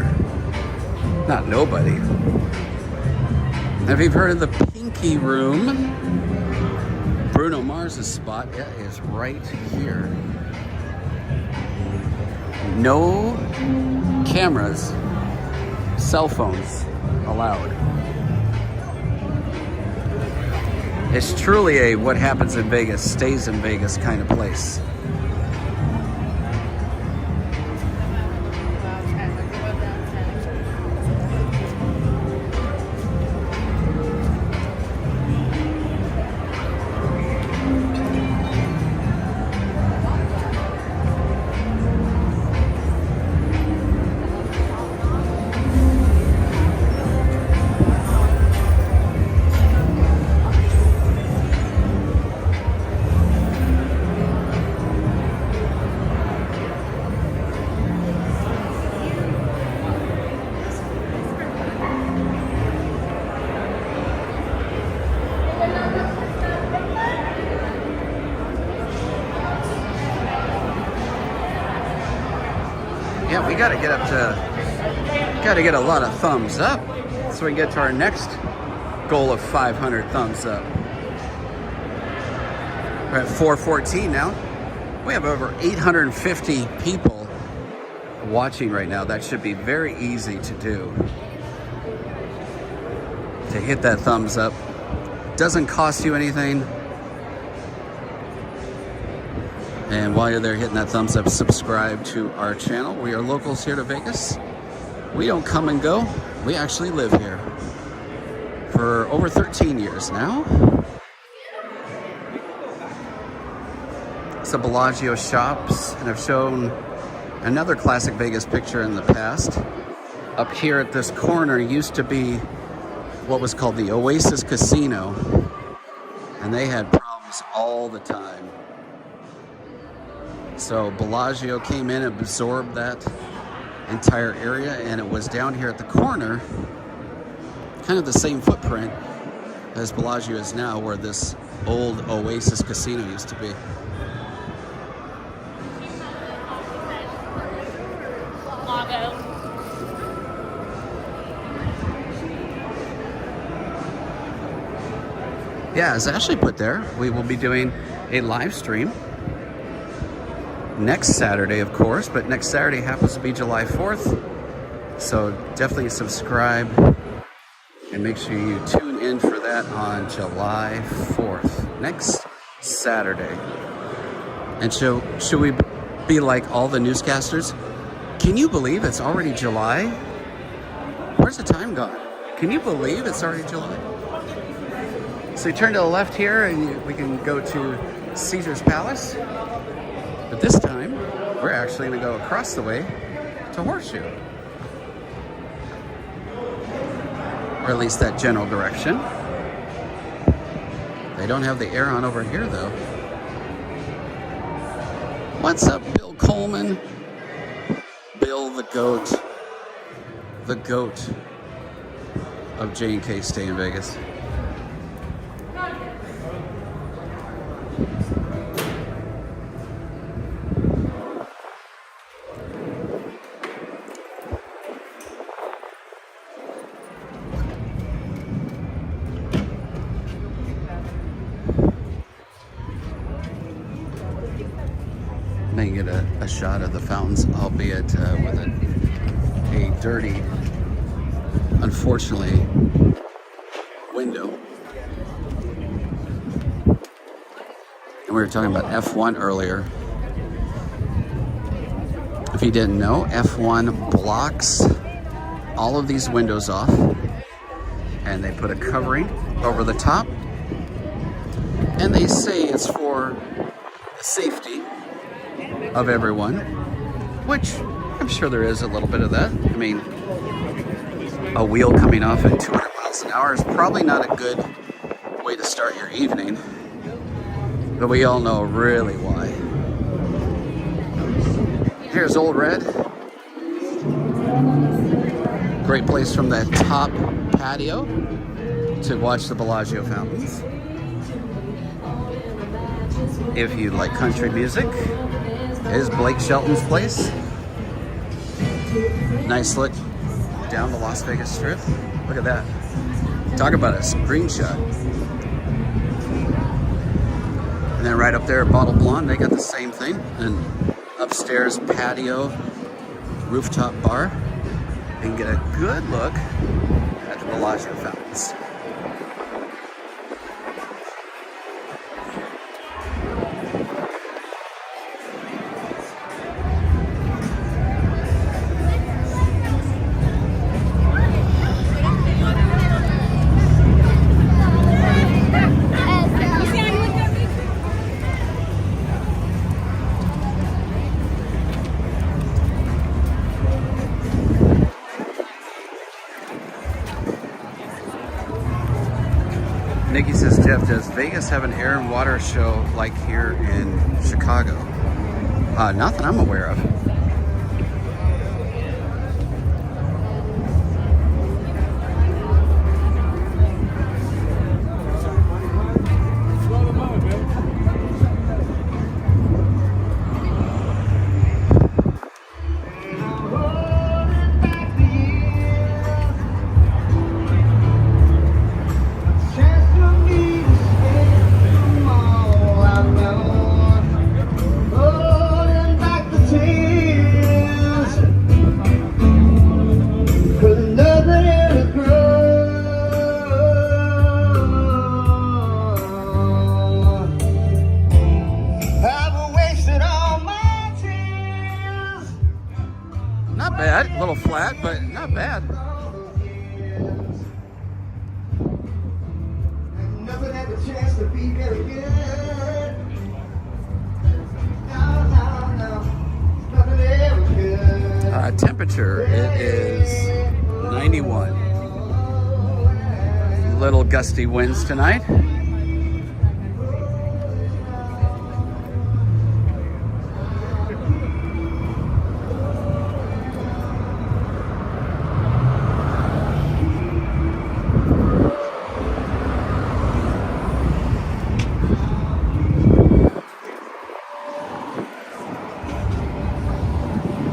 Not nobody. Have you heard of the Pinky Room? Bruno Mars's spot, yeah, is right here. No cameras, cell phones allowed. It's truly a what happens in Vegas stays in Vegas kind of place. Yeah, we gotta get a lot of thumbs up so we can get to our next goal of 500 thumbs up. We're at 414 now. We have over 850 people watching right now. That should be very easy to do. To hit that thumbs up. Doesn't cost you anything. And while you're there hitting that thumbs up, subscribe to our channel. We are locals here to Vegas. We don't come and go. We actually live here for over 13 years now. It's a Bellagio Shops, and I've shown another classic Vegas picture in the past. Up here at this corner used to be what was called the Oasis Casino, and they had problems all the time. So Bellagio came in and absorbed that entire area, and it was down here at the corner, kind of the same footprint as Bellagio is now, where this old Oasis Casino used to be. Yeah, as Ashley put there, we will be doing a live stream next Saturday, of course, but next Saturday happens to be July 4th. So definitely subscribe and make sure you tune in for that on July 4th, next Saturday. And should we be like all the newscasters? Can you believe it's already July? Where's the time gone? Can you believe it's already July? So you turn to the left here and we can go to Caesar's Palace. But this time, we're actually going to go across the way to Horseshoe. Or at least that general direction. They don't have the air on over here, though. What's up, Bill Coleman? Bill the goat. The goat of J&K Stay in Vegas. May get a shot of the fountains, albeit with a dirty, unfortunately, window. And we were talking about F1 earlier. If you didn't know, F1 blocks all of these windows off, and they put a covering over the top, and they say it's for the safety of everyone, which I'm sure there is a little bit of that. I mean, a wheel coming off at 200 miles an hour is probably not a good way to start your evening, but we all know really why. Here's Old Red. Great place from that top patio to watch the Bellagio fountains. If you like country music, is Blake Shelton's place. Nice look down the Las Vegas Strip. Look at that. Talk about a screenshot. And then right up there at Bottle Blonde, they got the same thing. And upstairs patio, rooftop bar. And get a good look at the Bellagio fountains. Nikki says, Jeff, does Vegas have an air and water show like here in Chicago? Not that I'm aware of. Not bad, a little flat, but not bad. Never had the chance to be very good. Nothing ever good. Temperature, it is 91. Little gusty winds tonight.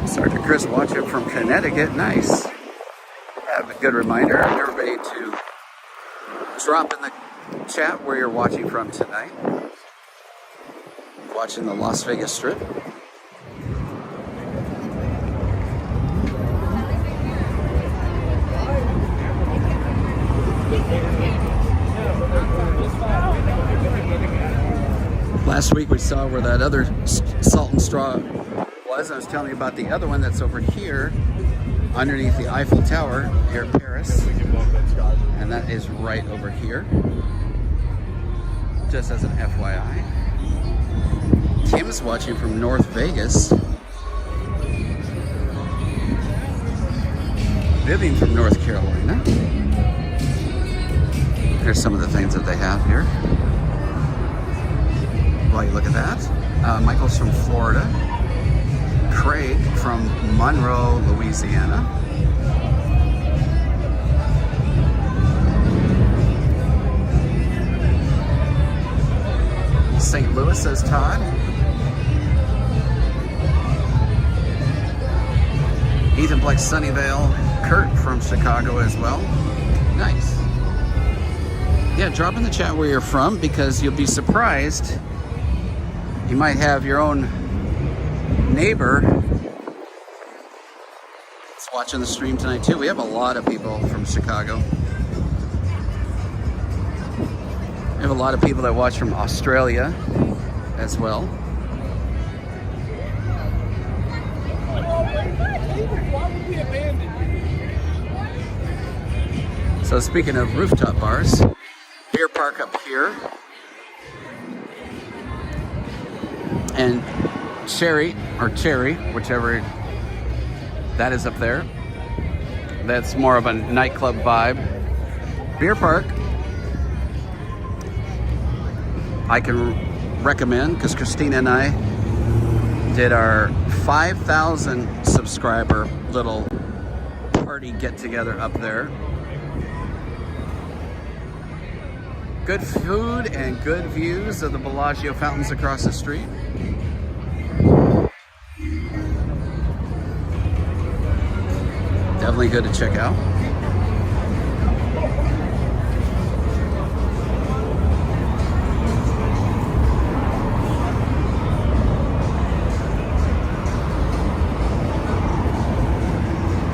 Sergeant Chris watching from Connecticut. Nice. Have a good reminder, everybody, to drop in the chat where you're watching from tonight. Watching the Las Vegas Strip. Last week we saw where that other Salt and Straw was. I was telling you about the other one that's over here underneath the Eiffel Tower here in Paris. And that is right over here. Just as an FYI. Kim's watching from North Vegas. Vivian from North Carolina. Here's some of the things that they have here. While you look at that. Michael's from Florida. Craig from Monroe, Louisiana. St. Louis, says Todd. Ethan Black, Sunnyvale. Kurt from Chicago as well. Nice. Yeah, drop in the chat where you're from, because you'll be surprised. You might have your own neighbor that's watching the stream tonight too. We have a lot of people from Chicago. We have a lot of people that watch from Australia as well. So speaking of rooftop bars, beer park up here, and Cherry, whichever that is up there. That's more of a nightclub vibe. Beer park, I can recommend, because Christina and I did our 5,000 subscriber little party get together up there. Good food and good views of the Bellagio fountains across the street. Definitely good to check out.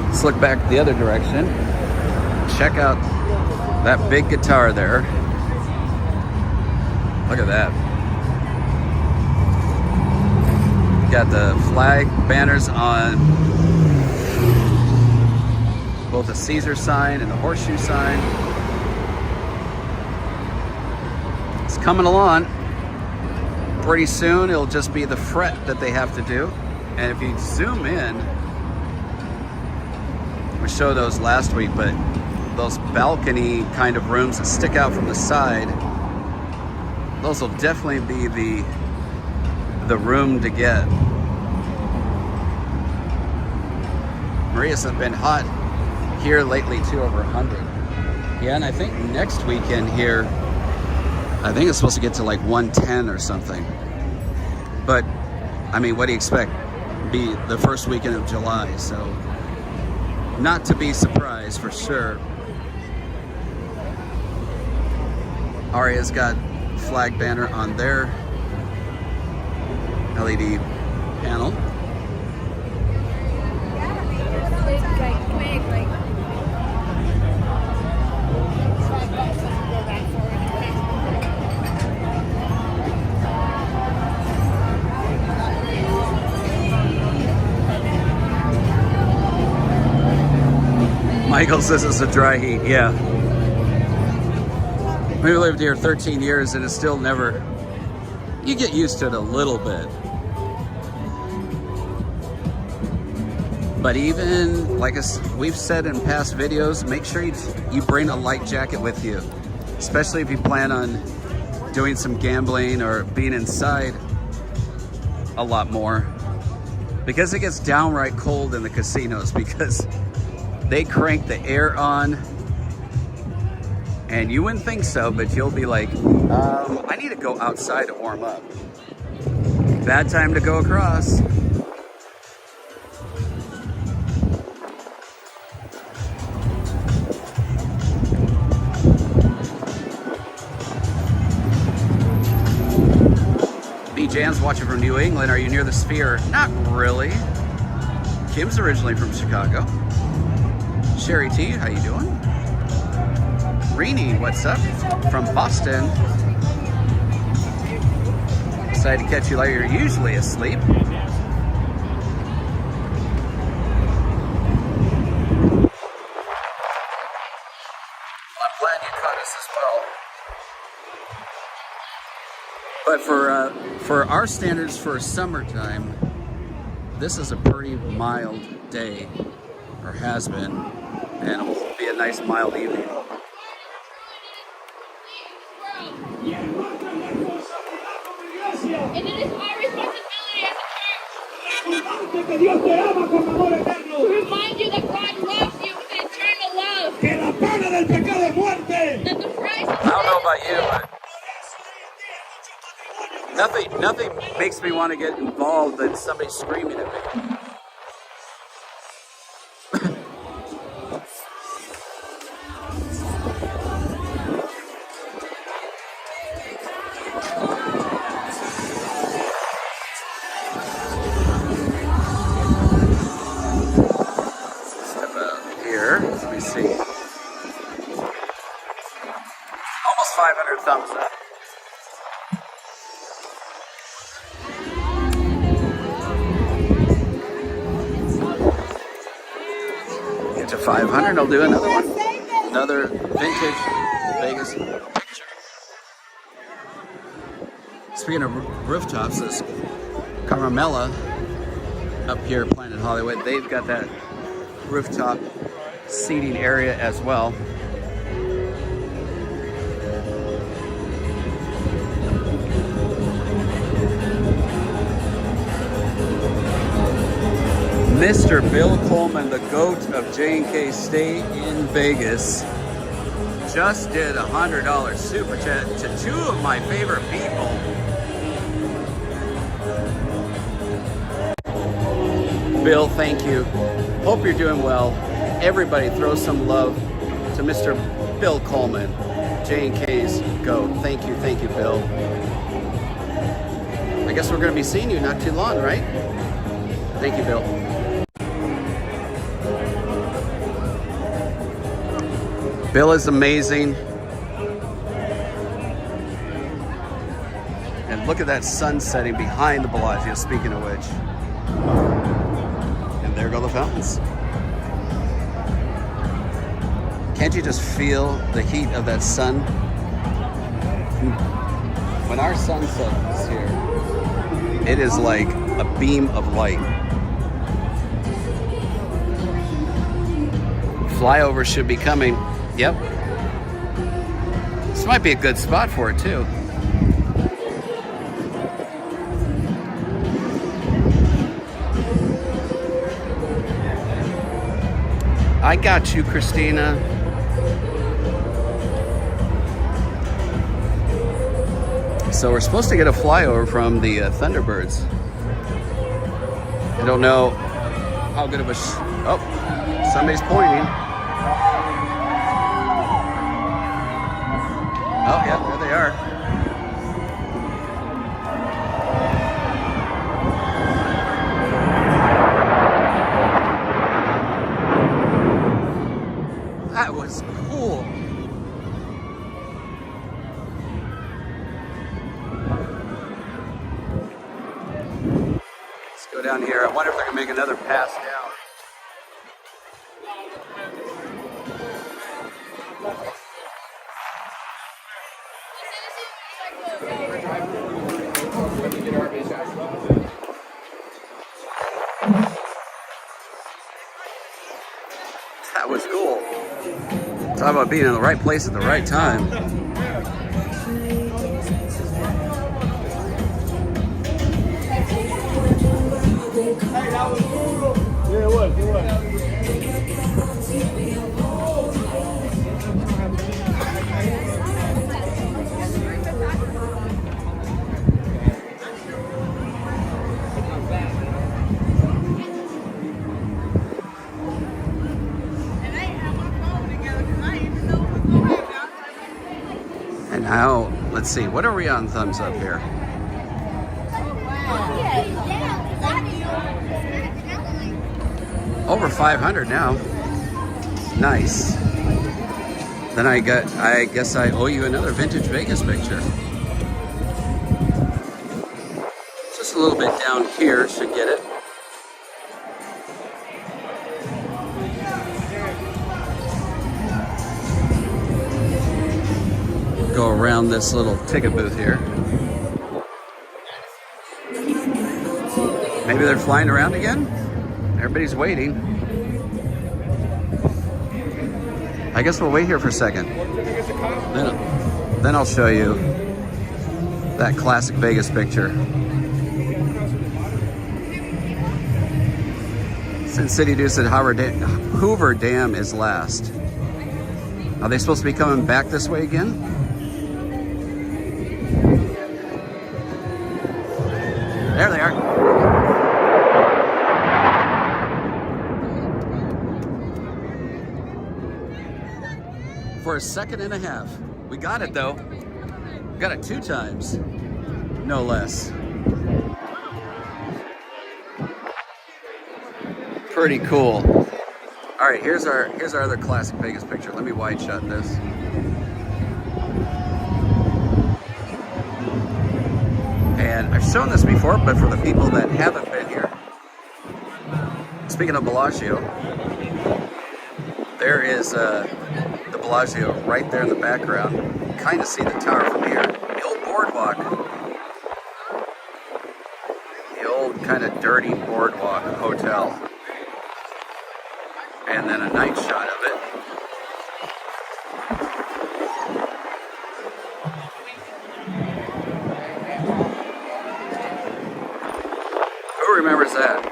Let's look back the other direction. Check out that big guitar there. Look at that. Got the flag banners on both the Caesar sign and the horseshoe sign. It's coming along. Pretty soon it'll just be the fret that they have to do. And if you zoom in, we showed those last week, but those balcony kind of rooms that stick out from the side, those will definitely be the room to get. Maria's have been hot here lately too, over 100. Yeah, and I think next weekend here, I think it's supposed to get to like 110 or something. But I mean, what do you expect? Be the first weekend of July, so not to be surprised for sure. Aria's got flag banner on their LED panel. Michael says it's a dry heat, yeah. We lived here 13 years and it's still never, you get used to it a little bit. But even, like we've said in past videos, make sure you bring a light jacket with you. Especially if you plan on doing some gambling or being inside a lot more. Because it gets downright cold in the casinos because they crank the air on, and you wouldn't think so, but you'll be like, I need to go outside to warm up. Bad time to go across. B. Jan's watching from New England. Are you near the Sphere? Not really. Kim's originally from Chicago. Sherry T, how you doing? Reenie, what's up? From Boston. Excited to catch you later. You're usually asleep. I'm glad you caught us as well. But for our standards for summertime, this is a pretty mild day, or has been, and it will be a nice mild evening. And it is our responsibility as a church to remind you that God loves you with an eternal love. That the price of I don't know about you, but nothing makes me want to get involved than somebody screaming at me. Let me see. Almost 500 thumbs up. Get to 500, I'll do another one. Another vintage Vegas picture. Speaking of rooftops, this Caramella up here, Planet Hollywood, they've got that rooftop seating area as well. Mr. Bill Coleman, the GOAT of J&K Stay in Vegas, just did a $100 super chat to two of my favorite people. Bill, thank you. Hope you're doing well. Everybody throw some love to Mr. Bill Coleman, J&K's GOAT. Thank you, Bill. I guess we're going to be seeing you not too long, right? Thank you, Bill. Bill is amazing. And look at that sun setting behind the Bellagio, speaking of which. And there go the fountains. Can't you just feel the heat of that sun? When our sun sets here, it is like a beam of light. Flyover should be coming Yep. This might be a good spot for it too. I got you, Christina. So we're supposed to get a flyover from the Thunderbirds. I don't know how good of a oh, somebody's pointing. Oh yeah, there they are. That was cool. Let's go down here. I wonder if they're gonna make another pass down. That was cool. Talk about being in the right place at the right time. Yeah, it was. And now, let's see, what are we on thumbs up here? Over 500 now. Nice. Then I guess I owe you another vintage Vegas picture. Just a little bit down here should get it. Go around this little ticket booth here. Maybe they're flying around again? Everybody's waiting. I guess we'll wait here for a second. Then I'll show you that classic Vegas picture. Sin City Dude said Hoover Dam is last. Are they supposed to be coming back this way again? There they are. For a second and a half. We got it though. We got it 2 times. No less. Pretty cool. All right, here's our other classic Vegas picture. Let me wide shot this. And I've shown this before, but for the people that haven't been here, speaking of Bellagio, there is the Bellagio right there in the background. You kind of see the tower from here. The old boardwalk. The old kind of dirty boardwalk hotel. And then a night shot of it. Who remembers that?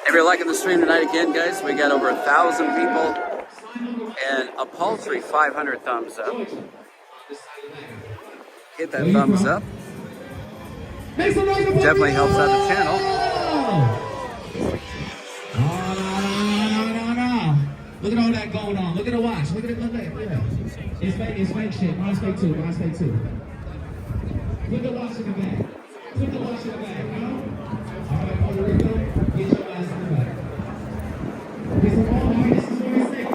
If you're liking the stream tonight again, guys, we got over 1,000 people and a paltry 500 thumbs up. Hit that thumbs up. Definitely helps out the channel. No. Look at all that going on. Look at the watch. Look at it. Yeah. It's fake shit. Mine's fake too. Put the watch in the bag. You know? All right, Puerto Rico, get your ass in the bag. Get some more. All right, this is where it's safe.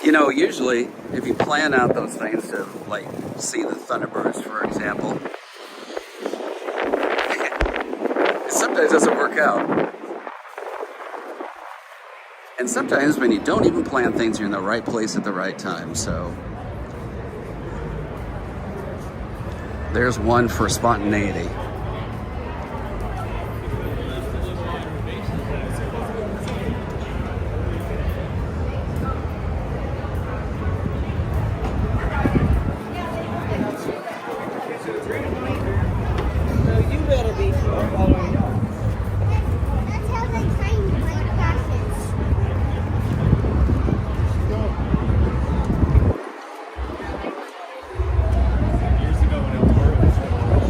You know, usually, if you plan out those things to, like, see the Thunderbirds, for example, sometimes it doesn't work out. And sometimes when you don't even plan things, you're in the right place at the right time. So there's one for spontaneity.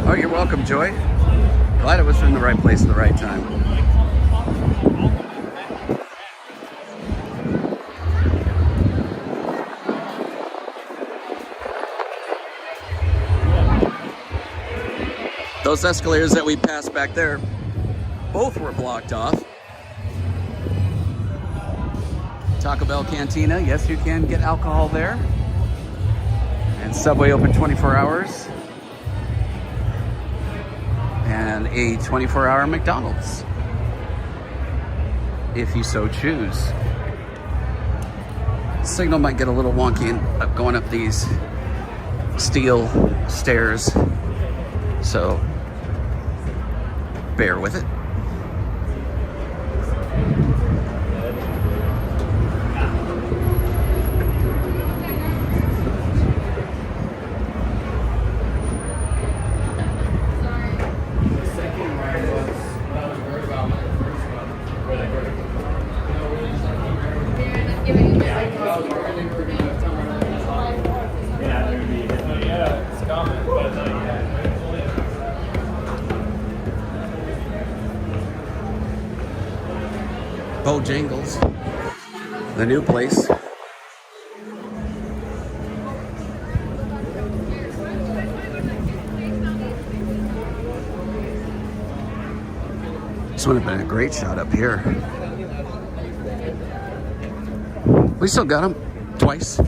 Oh, you're welcome, Joy. Glad it was in the right place at the right time. Those escalators that we passed back there, both were blocked off. Taco Bell Cantina, yes, you can get alcohol there. And Subway open 24 hours. And a 24-hour McDonald's, if you so choose. Signal might get a little wonky going up these steel stairs, so bear with it. Bojangles, the new place. This would have been a great shot up here. We still got them twice.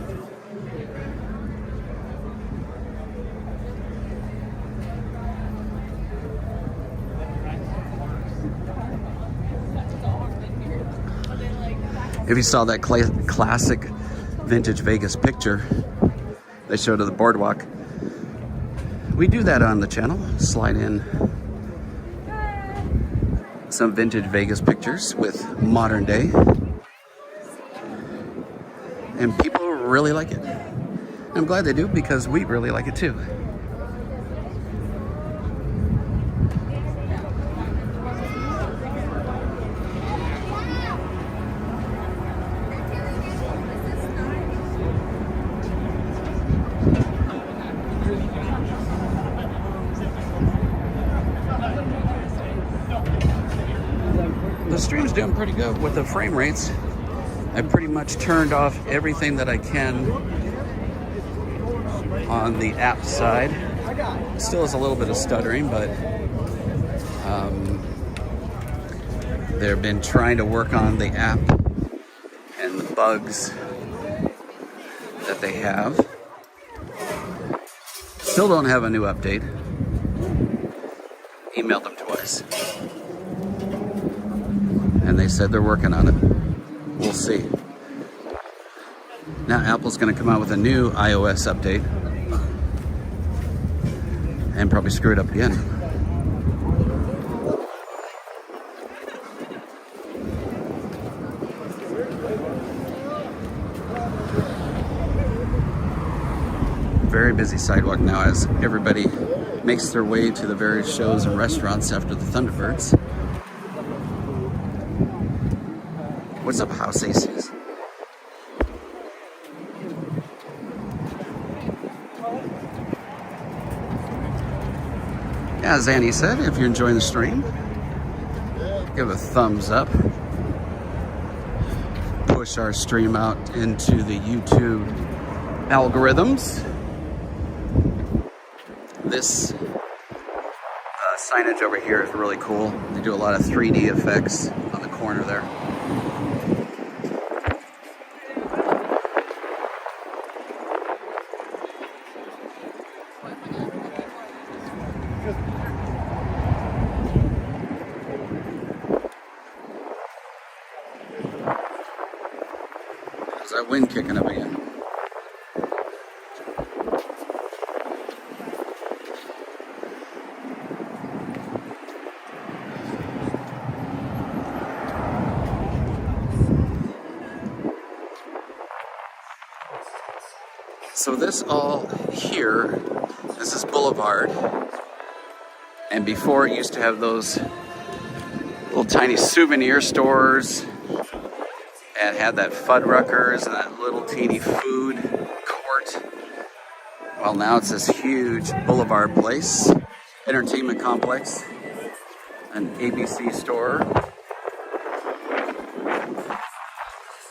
If you saw that classic vintage Vegas picture they showed of the boardwalk, we do that on the channel. Slide in some vintage Vegas pictures with modern day. And people really like it. I'm glad they do, because we really like it too. The stream's doing pretty good with the frame rates. I pretty much turned off everything that I can on the app side. Still has a little bit of stuttering, but they've been trying to work on the app and the bugs that they have. Still don't have a new update. Emailed them twice. And they said they're working on it. We'll see. Now Apple's going to come out with a new iOS update and probably screw it up again. Very busy sidewalk now as everybody makes their way to the various shows and restaurants after the Thunderbirds. What's up, House Aces? As Annie said, if you're enjoying the stream, give a thumbs up. Push our stream out into the YouTube algorithms. This signage over here is really cool. They do a lot of 3D effects on the corner there. that wind kicking up again. So this all here, this is Boulevard. And before it used to have those little tiny souvenir stores and had that Fuddruckers and that little teeny food court. Well, now it's this huge Boulevard place, entertainment complex, an ABC store.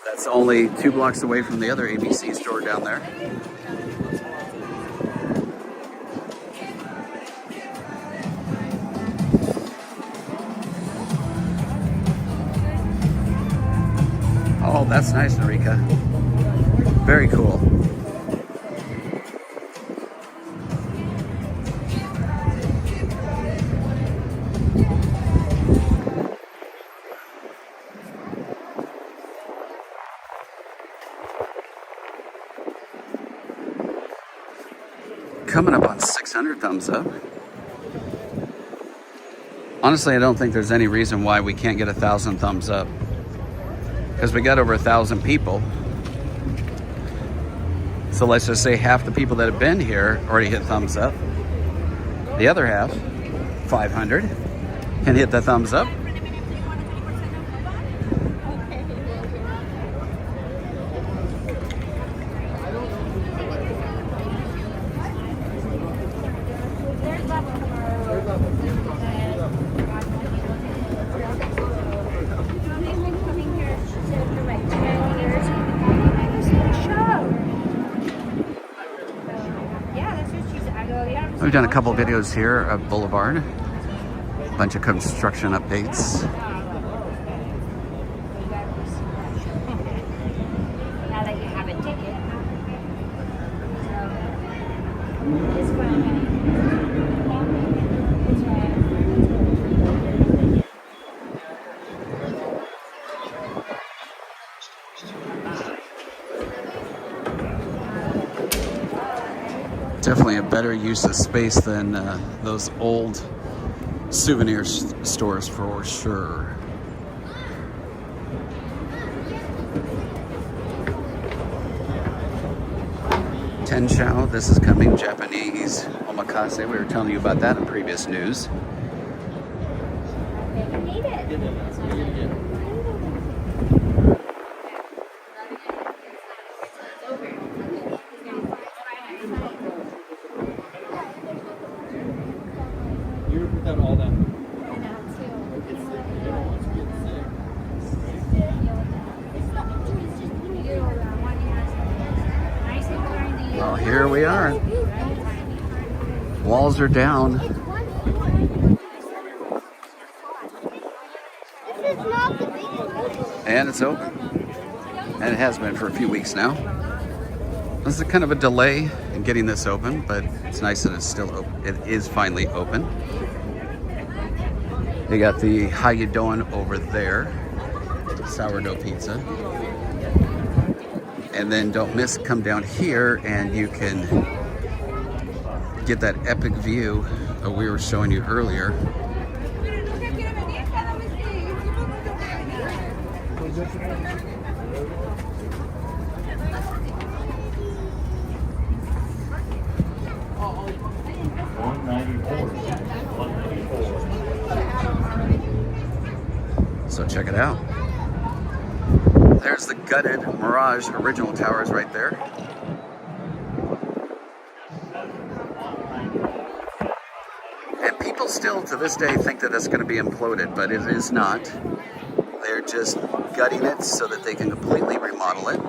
That's only 2 blocks away from the other ABC store down there. Oh, that's nice, Narika. Very cool. Coming up on 600 thumbs up. Honestly, I don't think there's any reason why we can't get 1,000 thumbs up. Because we got over 1,000 people. So let's just say half the people that have been here already hit thumbs up. The other half, 500, can hit the thumbs up. We've done a couple videos here of Boulevard, a bunch of construction updates. Now that you have a ticket. Definitely a better use of space than those old souvenir stores for sure. Tenshou, this is coming, Japanese omakase. We were telling you about that in previous news. Well, here we are. Walls are down. And it's open. And it has been for a few weeks now. This is kind of a delay in getting this open, but it's nice that it's still open. It is finally open. They got the how you doing over there, sourdough pizza. And then don't miss, come down here and you can get that epic view that we were showing you earlier. So check it out. There's the gutted Mirage original towers right there. And people still to this day think that it's going to be imploded, but it is not. They're just gutting it so that they can completely remodel it.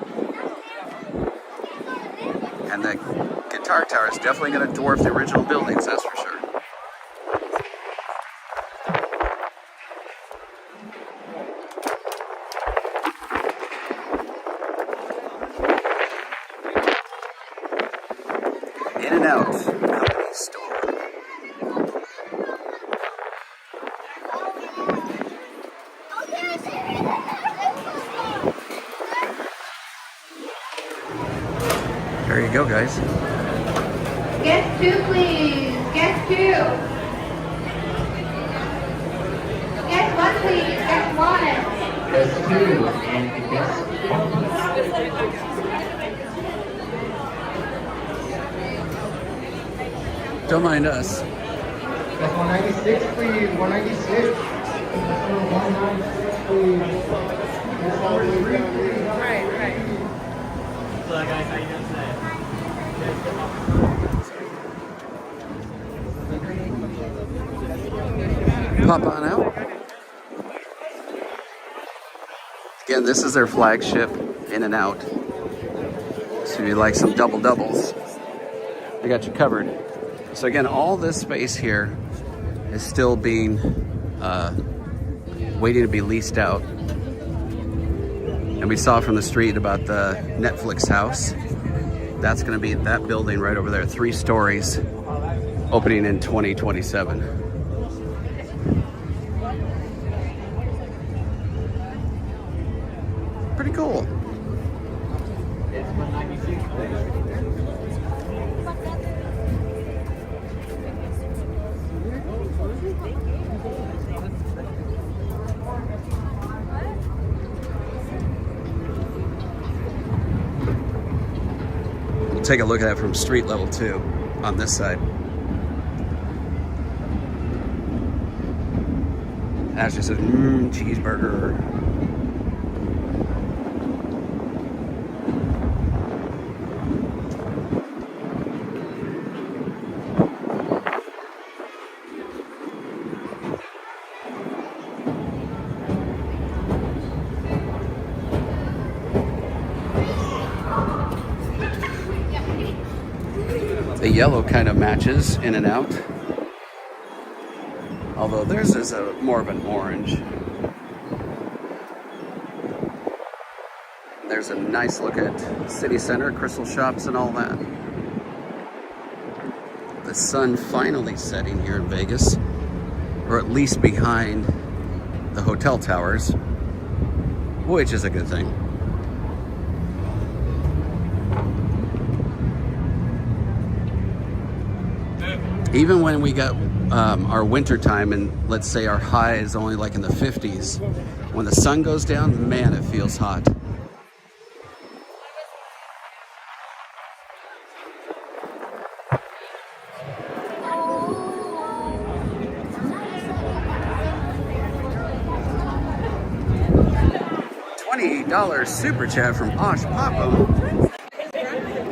And the guitar tower is definitely going to dwarf the original buildings, that's for sure. In-N-Out Company Store. go, guys. Guest 2, please. Guest 2. Guest 1, please. Guest 1. Guest 2 and guest 1. Don't mind us. That's 196, please. 196. That's 196, please. That's 193, please. So guys, how you doing today? Pop on out. Again, this is their flagship In-N-Out. So if you like some double doubles, they got you covered. So again, all this space here is still being waiting to be leased out. And we saw from the street about the Netflix house. That's going to be that building right over there, 3 stories, opening in 2027. Pretty cool. We'll take a look at it from street level too, on this side. Ash just says, cheeseburger. The yellow kind of matches In-N-Out, although theirs is more of an orange. There's a nice look at city center, crystal shops and all that. The sun finally setting here in Vegas, or at least behind the hotel towers, which is a good thing. Even when we got our winter time and let's say our high is only like in the 50s, when the sun goes down, man, it feels hot. $20 super chat from Osh Popham.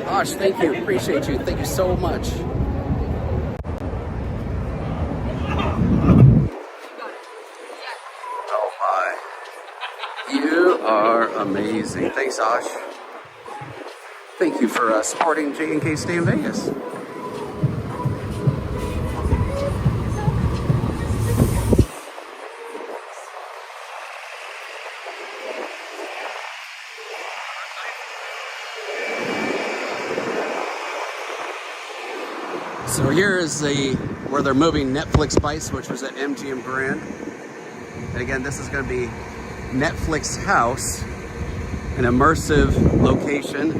Osh, thank you, appreciate you, thank you so much. You are amazing. Thanks, Osh. Thank you for supporting J&K Stay in Vegas. So here is where they're moving Netflix Bites, which was at MGM Grand. And again, this is going to be Netflix house, an immersive location,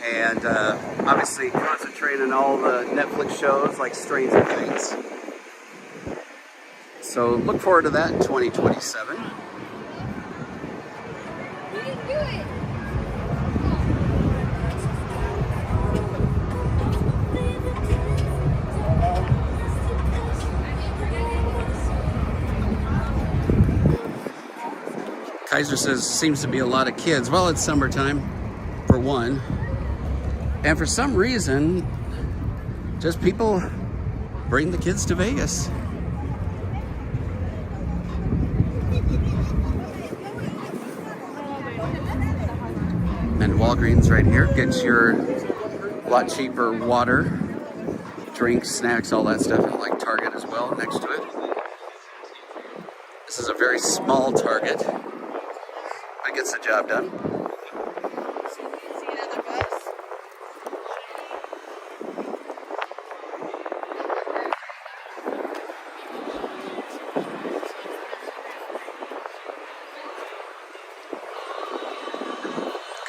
and obviously concentrating on all the Netflix shows like Stranger Things. So look forward to that in 2027. We can do it. Kaiser says, seems to be a lot of kids. Well, it's summertime, for one. And for some reason, just people bring the kids to Vegas. And Walgreens right here gets your a lot cheaper water, drinks, snacks, all that stuff, and like Target as well next to it. This is a very small Target. It gets the job done.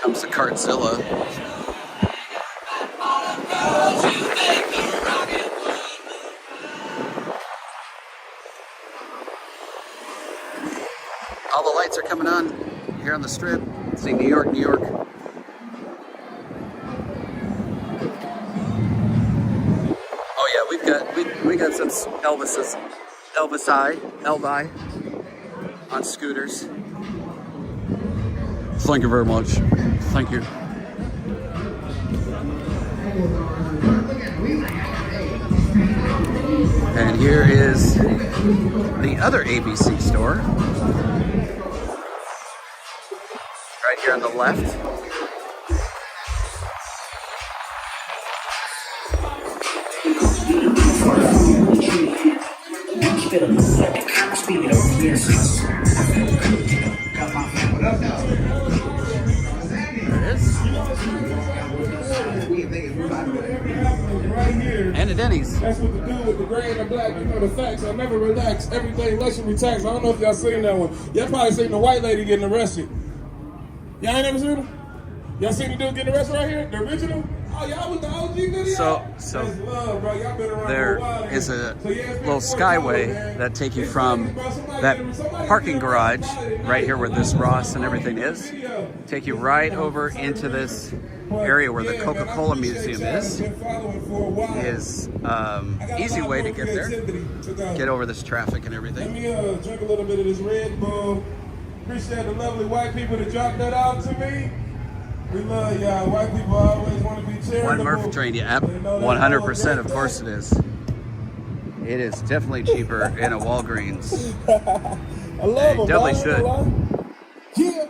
Comes the Cartzilla. All the lights are coming on here on the strip. See New York, New York. Oh yeah, we got some Elvi on scooters. Thank you very much. Thank you. And here is the other ABC store. Right here on the left. There it is. And a Denny's. That's what to do with the gray and the black. You know the facts. I never relax. Everything luxury tax. I don't know if y'all seen that one. Y'all probably seen the white lady getting arrested. Y'all ain't never seen her? Y'all seen the dude getting arrested right here? The original? Oh, y'all with the OG video? So That's love, bro. Y'all been around there for a while, is a so yeah, it's been little 4 skyway man. that take you It's from crazy, bro. Somebody that somebody parking been garage around for a while. right here where this Ross and everything is. Take you right over into this area where the Coca-Cola Museum is. Is easy way to get there. Get over this traffic and Let everything. me drink a little bit of this Red Bull. Appreciate the lovely white people that dropped that out to me. We love y'all. White people always want to be charitable. One Murphy train, yeah, 100%. Of course it is. It is definitely cheaper in a Walgreens. I love them. Definitely should. Yeah.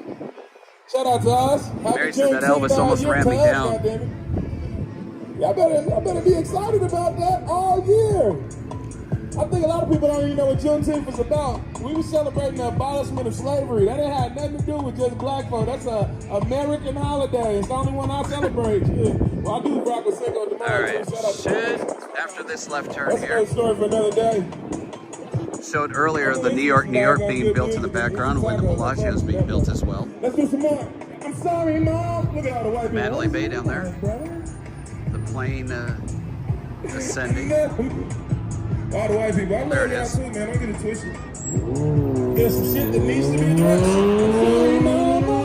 Shout out to us. Mary said that Elvis almost ran me down. Y'all better be excited about that all year. I think a lot of people don't even know what Juneteenth was about. We were celebrating the abolishment of slavery. That didn't have nothing to do with just black folk. That's a American holiday. It's the only one I celebrate. Yeah. Well, I do rock a Cinco de Mayo. All right, Shout out to should, after this left turn That's here, a story for another day. showed earlier the New York, New York being built in the background when the Bellagio is being built as well. Let's do some more. I'm sorry, Mom. Look at all the white people. Mandalay Bay down there. The plane ascending. All the white people. I There love it y'all is. too, man. Don't get it twisted. There's some shit that needs to be addressed. I'm sorry, Mama.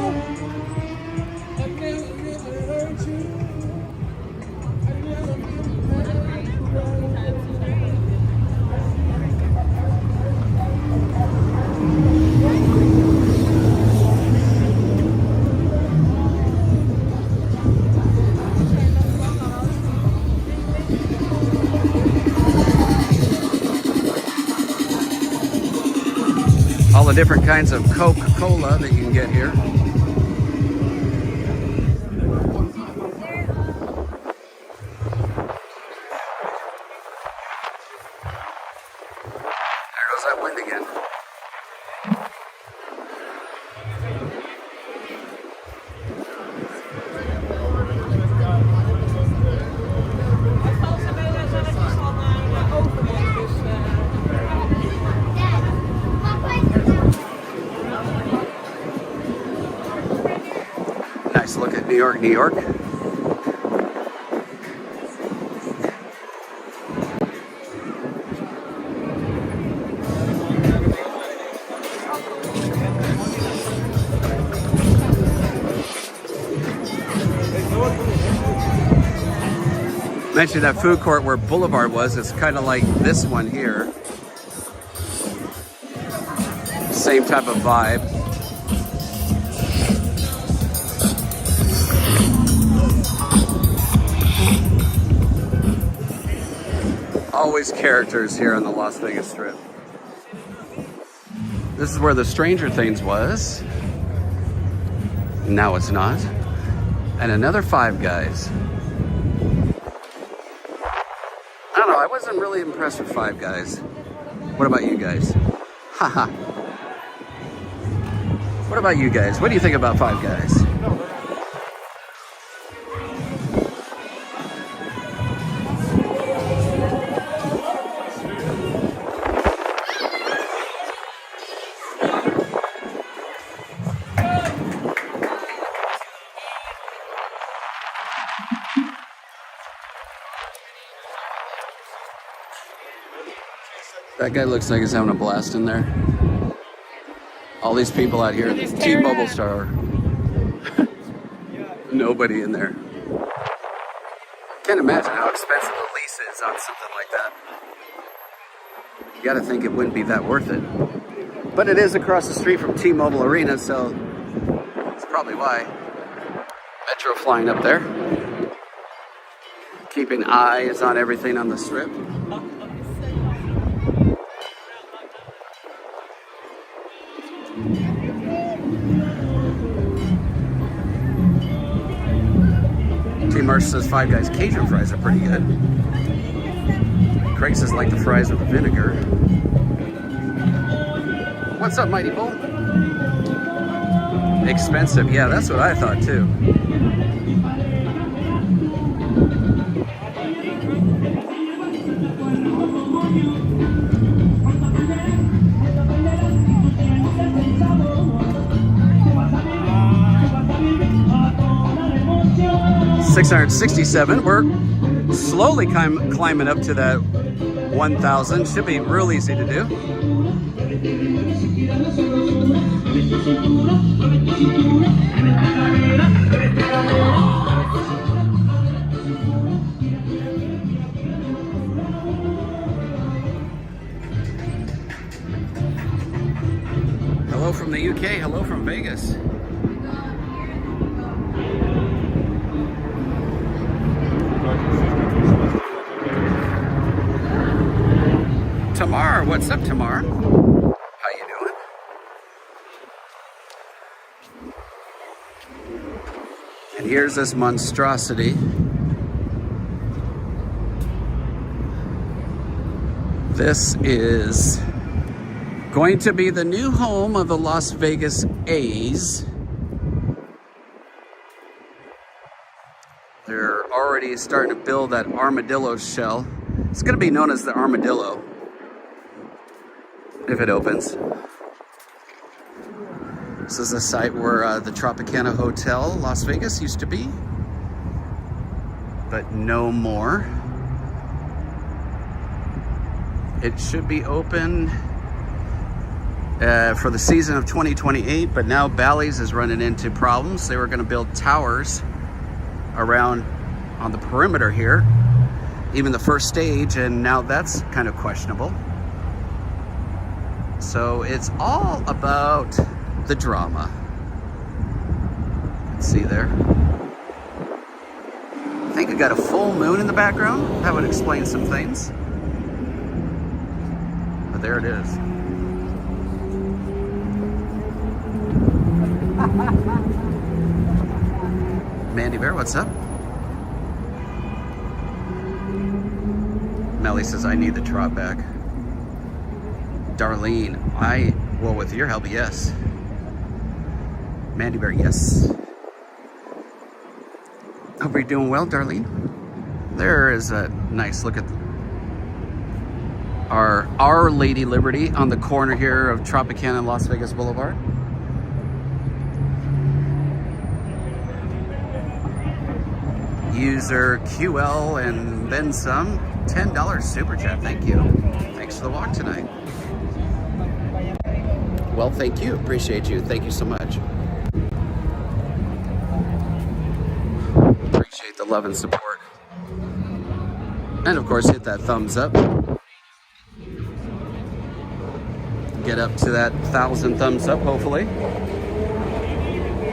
I never really hurt you. I never All the different kinds of Coca-Cola that you can get here. There goes that wind again. Nice look at New York, New York. Mentioned that food court where Boulevard was. It's kind of like this one here. Same type of vibe. Always characters here on the Las Vegas Strip. This is where the Stranger Things was. Now it's not. And another Five Guys. I don't know, I wasn't really impressed with Five Guys. What about you guys? Haha. What about you guys? What do you think about Five Guys? That guy looks like he's having a blast in there. All these people out here, T-Mobile Star. Nobody in there. Can't imagine how expensive the lease is on something like that. You gotta think it wouldn't be that worth it. But it is across the street from T-Mobile Arena, so that's probably why. Metro flying up there. Keeping eyes on everything on the strip. T-Marsh says Five Guys Cajun fries are pretty good. Craig says like the fries with the vinegar. What's up, Mighty Bull? Expensive. Yeah, that's what I thought too. $667. We're slowly climbing up to that 1,000. Should be real easy to do. Hello from the UK. Hello from Vegas. Tamar, what's up, Tamar? How you doing? And here's this monstrosity. This is going to be the new home of the Las Vegas A's. They're already starting to build that armadillo shell. It's going to be known as the Armadillo if it opens. This is a site where the Tropicana Hotel, Las Vegas, used to be, but no more. It should be open for the season of 2028, but now Bally's is running into problems. They were going to build towers around on the perimeter here, even the first stage, and now that's kind of questionable. So it's all about the drama. You can see there. I think I got a full moon in the background. That would explain some things. But there it is. Mandy Bear, what's up? Melly says, I need the trot back. Darlene, well, with your help, yes. Mandy Bear, yes. Hope you're doing well, Darlene. There is a nice look at our Lady Liberty on the corner here of Tropicana and Las Vegas Boulevard. User QL and then some. $10 super chat. Thank you. Thanks for the walk tonight. Well, thank you. Appreciate you. Thank you so much. Appreciate the love and support. And of course, hit that thumbs up. Get up to that 1,000 thumbs up, hopefully.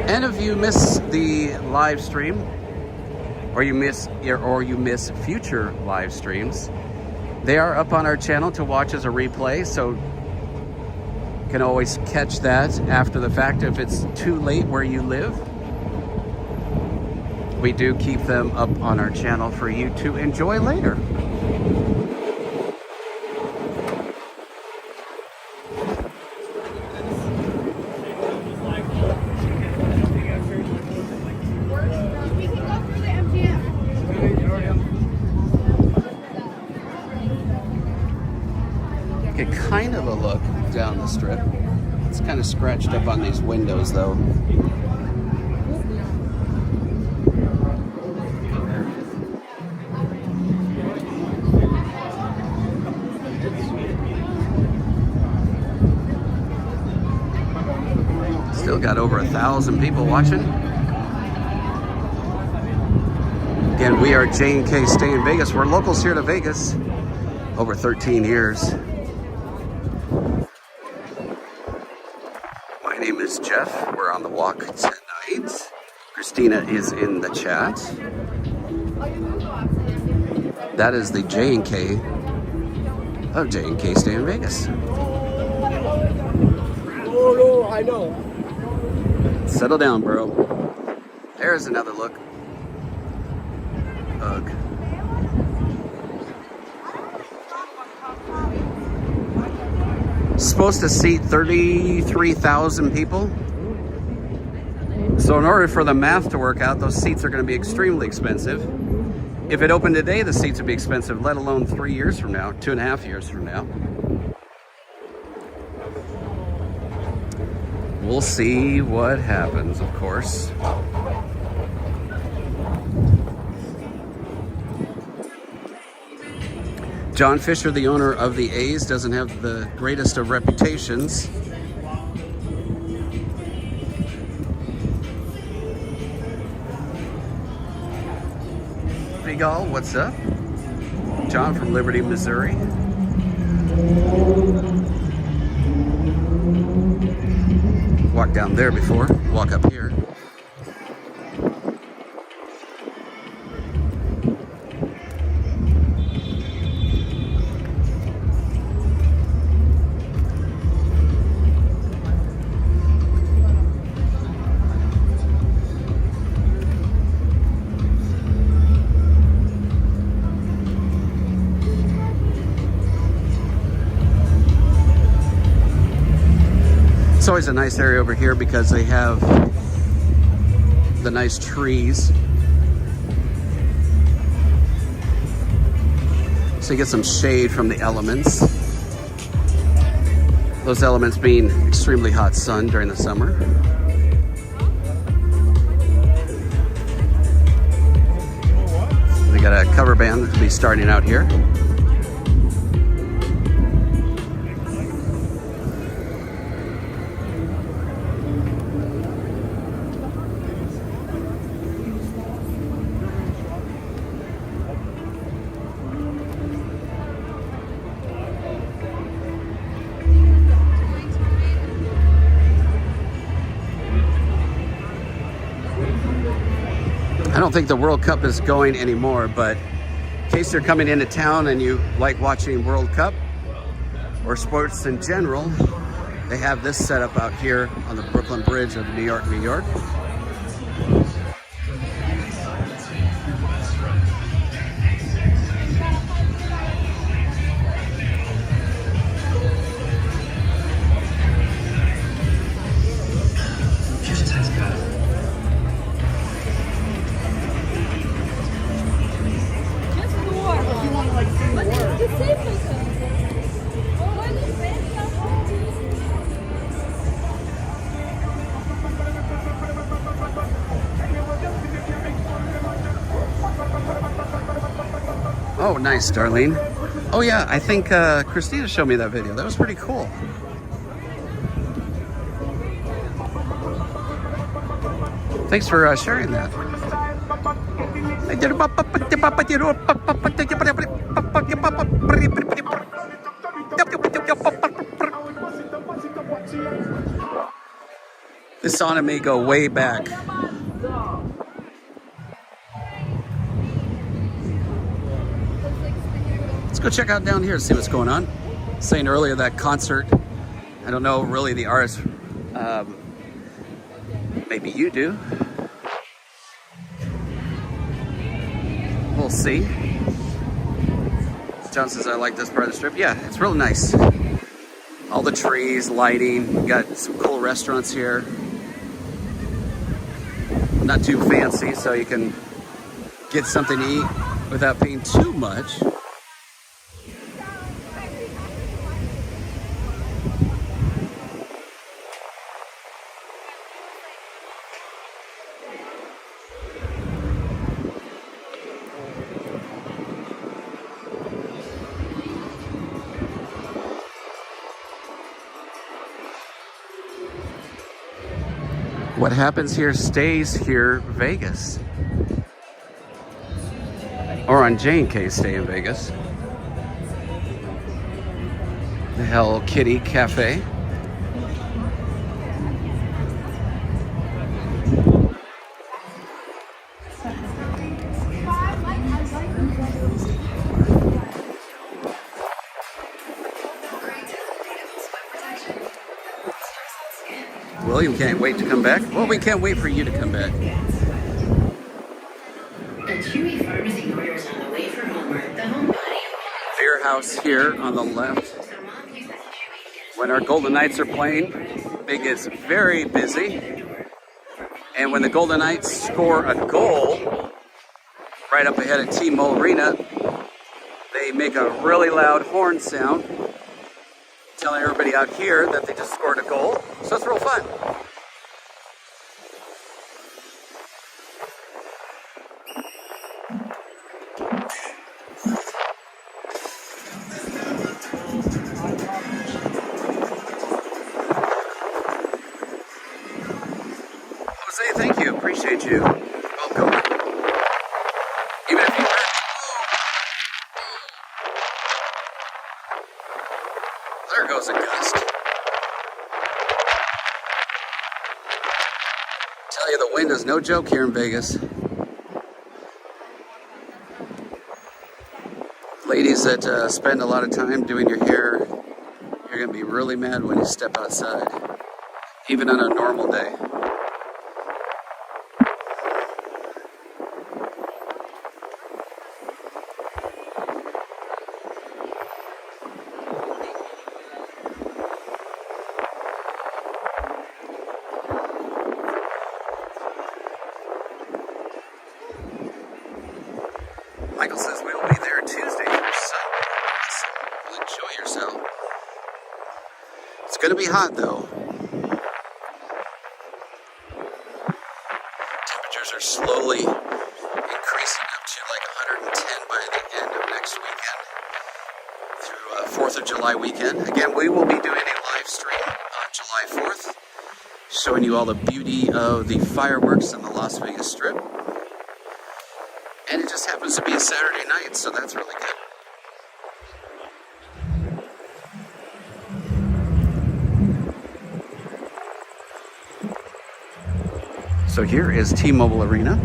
And if you miss the live stream, or you miss future live streams, they are up on our channel to watch as a replay, so you can always catch that after the fact if it's too late where you live. We do keep them up on our channel for you to enjoy later. Kind of a look down the strip. It's kind of scratched up on these windows though. Still got over 1,000 people watching. Again, we are J&K Stay in Vegas. We're locals here to Vegas. Over 13 years. My name is Jeff. We're on the walk tonight. Christina is in the chat. That is the J&K of J&K Stay in Vegas. Oh, no, I know. Settle down, bro. There's another look. Ugh. Supposed to seat 33,000 people. So in order for the math to work out, those seats are going to be extremely expensive. If it opened today, the seats would be expensive, let alone 3 years from now, 2.5 years from now. We'll see what happens, of course. John Fisher, the owner of the A's, doesn't have the greatest of reputations. Regal, what's up? John from Liberty, Missouri. Walked down there before, walk up here. It's always a nice area over here because they have the nice trees. So you get some shade from the elements. Those elements being extremely hot sun during the summer. They got a cover band that'll be starting out here. I don't think the World Cup is going anymore, but in case you're coming into town and you like watching World Cup or sports in general, they have this setup out here on the Brooklyn Bridge of New York, New York. Oh, nice, Darlene. Oh yeah, I think Christina showed me that video. That was pretty cool. Thanks for sharing that. This sauna may go way back. Let's go check out down here and see what's going on. Saying earlier that concert, I don't know really the artist. Maybe you do. We'll see. John says I like this part of the strip. Yeah, it's really nice. All the trees, lighting. We got some cool restaurants here. Not too fancy, so you can get something to eat without paying too much. What happens here stays here, Vegas. Or on jkstayinvegas. The Hello Kitty Cafe. William can't wait to come back. Well, we can't wait for you to come back. The Chewy Pharmacy orders on the way for homework. The home body. Beer house here on the left. When our Golden Knights are playing, it gets very busy. And when the Golden Knights score a goal right up ahead at T-Mobile Arena, they make a really loud horn sound, telling everybody out here that they just scored a goal. So it's real fun. Jose, thank you. Appreciate you. Welcome. Even if you there goes a gust. Tell you, the wind is no joke here in Vegas. Ladies that spend a lot of time doing your hair, you're going to be really mad when you step outside, even on a normal day. Michael says we will be there Tuesday through Sunday. Awesome. Enjoy yourself. It's going to be hot though. Temperatures are slowly increasing up to like 110 by the end of next weekend through 4th of July weekend. Again, we will be doing a live stream on July 4th, showing you all the beauty of the fireworks on the Las Vegas Strip. And it just happens to be a Saturday night, so that's really good. So here is T-Mobile Arena.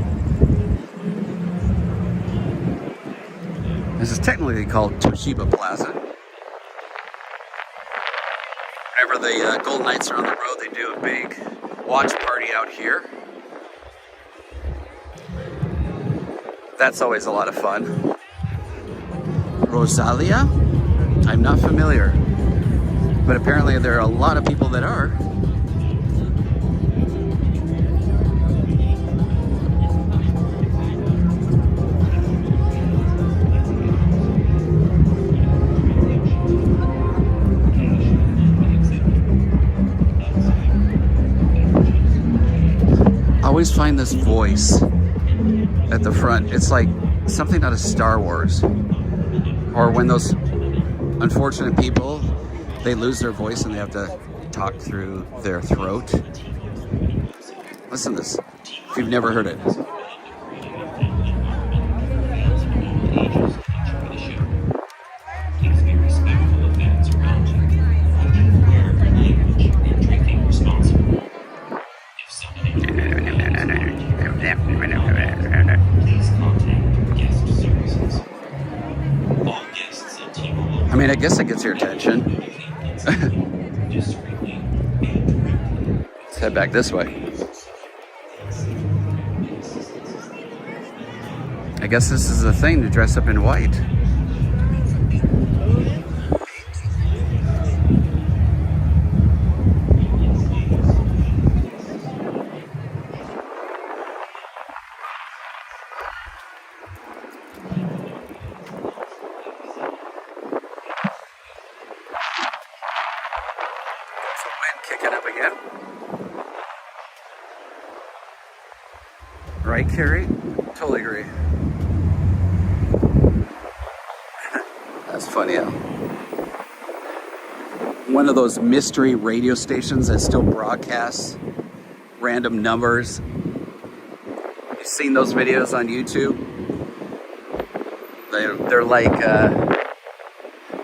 This is technically called Toshiba Plaza. Whenever the Golden Knights are on the road, they do a big watch party out here. That's always a lot of fun. Rosalia? I'm not familiar, but apparently there are a lot of people that are. I always find this voice at the front, it's like something out of Star Wars, or when those unfortunate people, they lose their voice and they have to talk through their throat. Listen to this, if you've never heard it. Please be respectful of those around you. Wear your language and drinking responsibly. If somebody please contact guest services. All guests at T-Mobile. I mean, I guess it gets your attention. Let's head back this way. I guess this is a thing to dress up in white. Kicking up again. Right, Carrie? Totally agree. That's funny, huh? One of those mystery radio stations that still broadcasts random numbers. You've seen those videos on YouTube? They're like,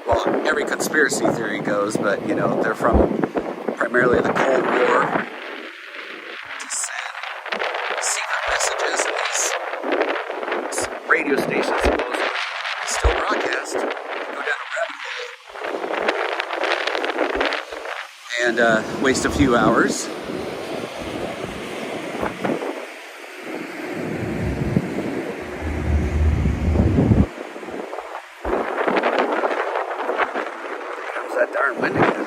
well, every conspiracy theory goes, but you know, they're from primarily the Cold War to send secret messages, and these radio stations supposedly still broadcast. Go down a rabbit hole and waste a few hours. That darn wind again.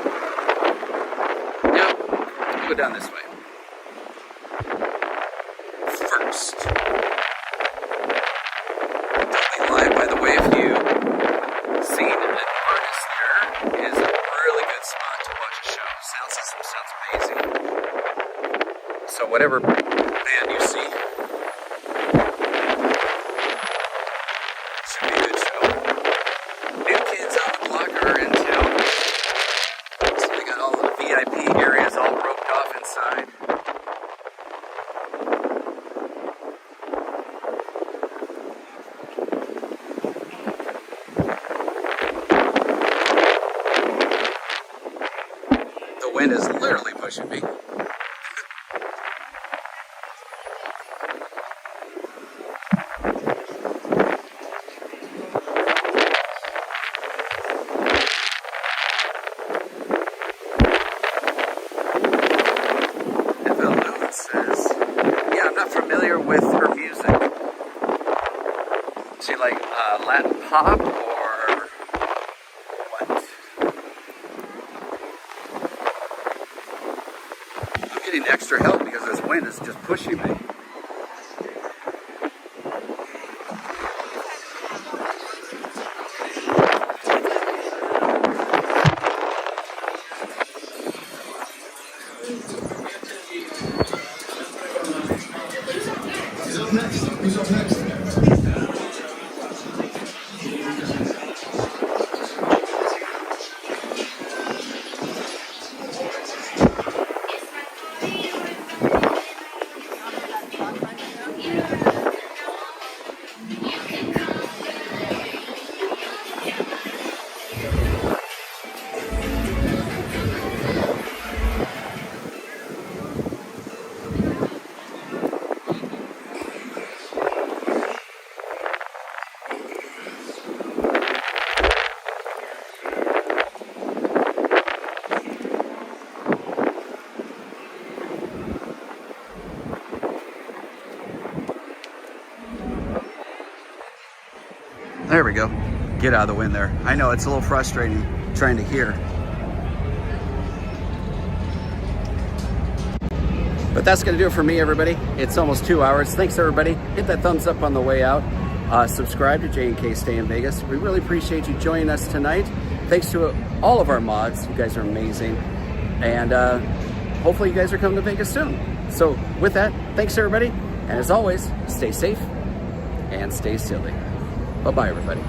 Now, we'll go down this way. First, don't be live, by the way, if you seen an artist there, is a really good spot to watch a show. Sound system sounds amazing. So whatever band you see, should be a good show. New kids on the block are in town. VIP areas all roped off inside. The wind is literally pushing me. Familiar with her music. Is she like Latin pop or what? I'm getting extra help because this wind is just pushing me. Who's up next? There we go. Get out of the wind there. I know it's a little frustrating trying to hear. But that's going to do it for me, everybody. It's almost 2 hours. Thanks, everybody. Hit that thumbs up on the way out. Subscribe to J&K Stay in Vegas. We really appreciate you joining us tonight. Thanks to all of our mods. You guys are amazing. And hopefully you guys are coming to Vegas soon. So with that, thanks, everybody. And as always, stay safe and stay silly. Bye-bye, everybody.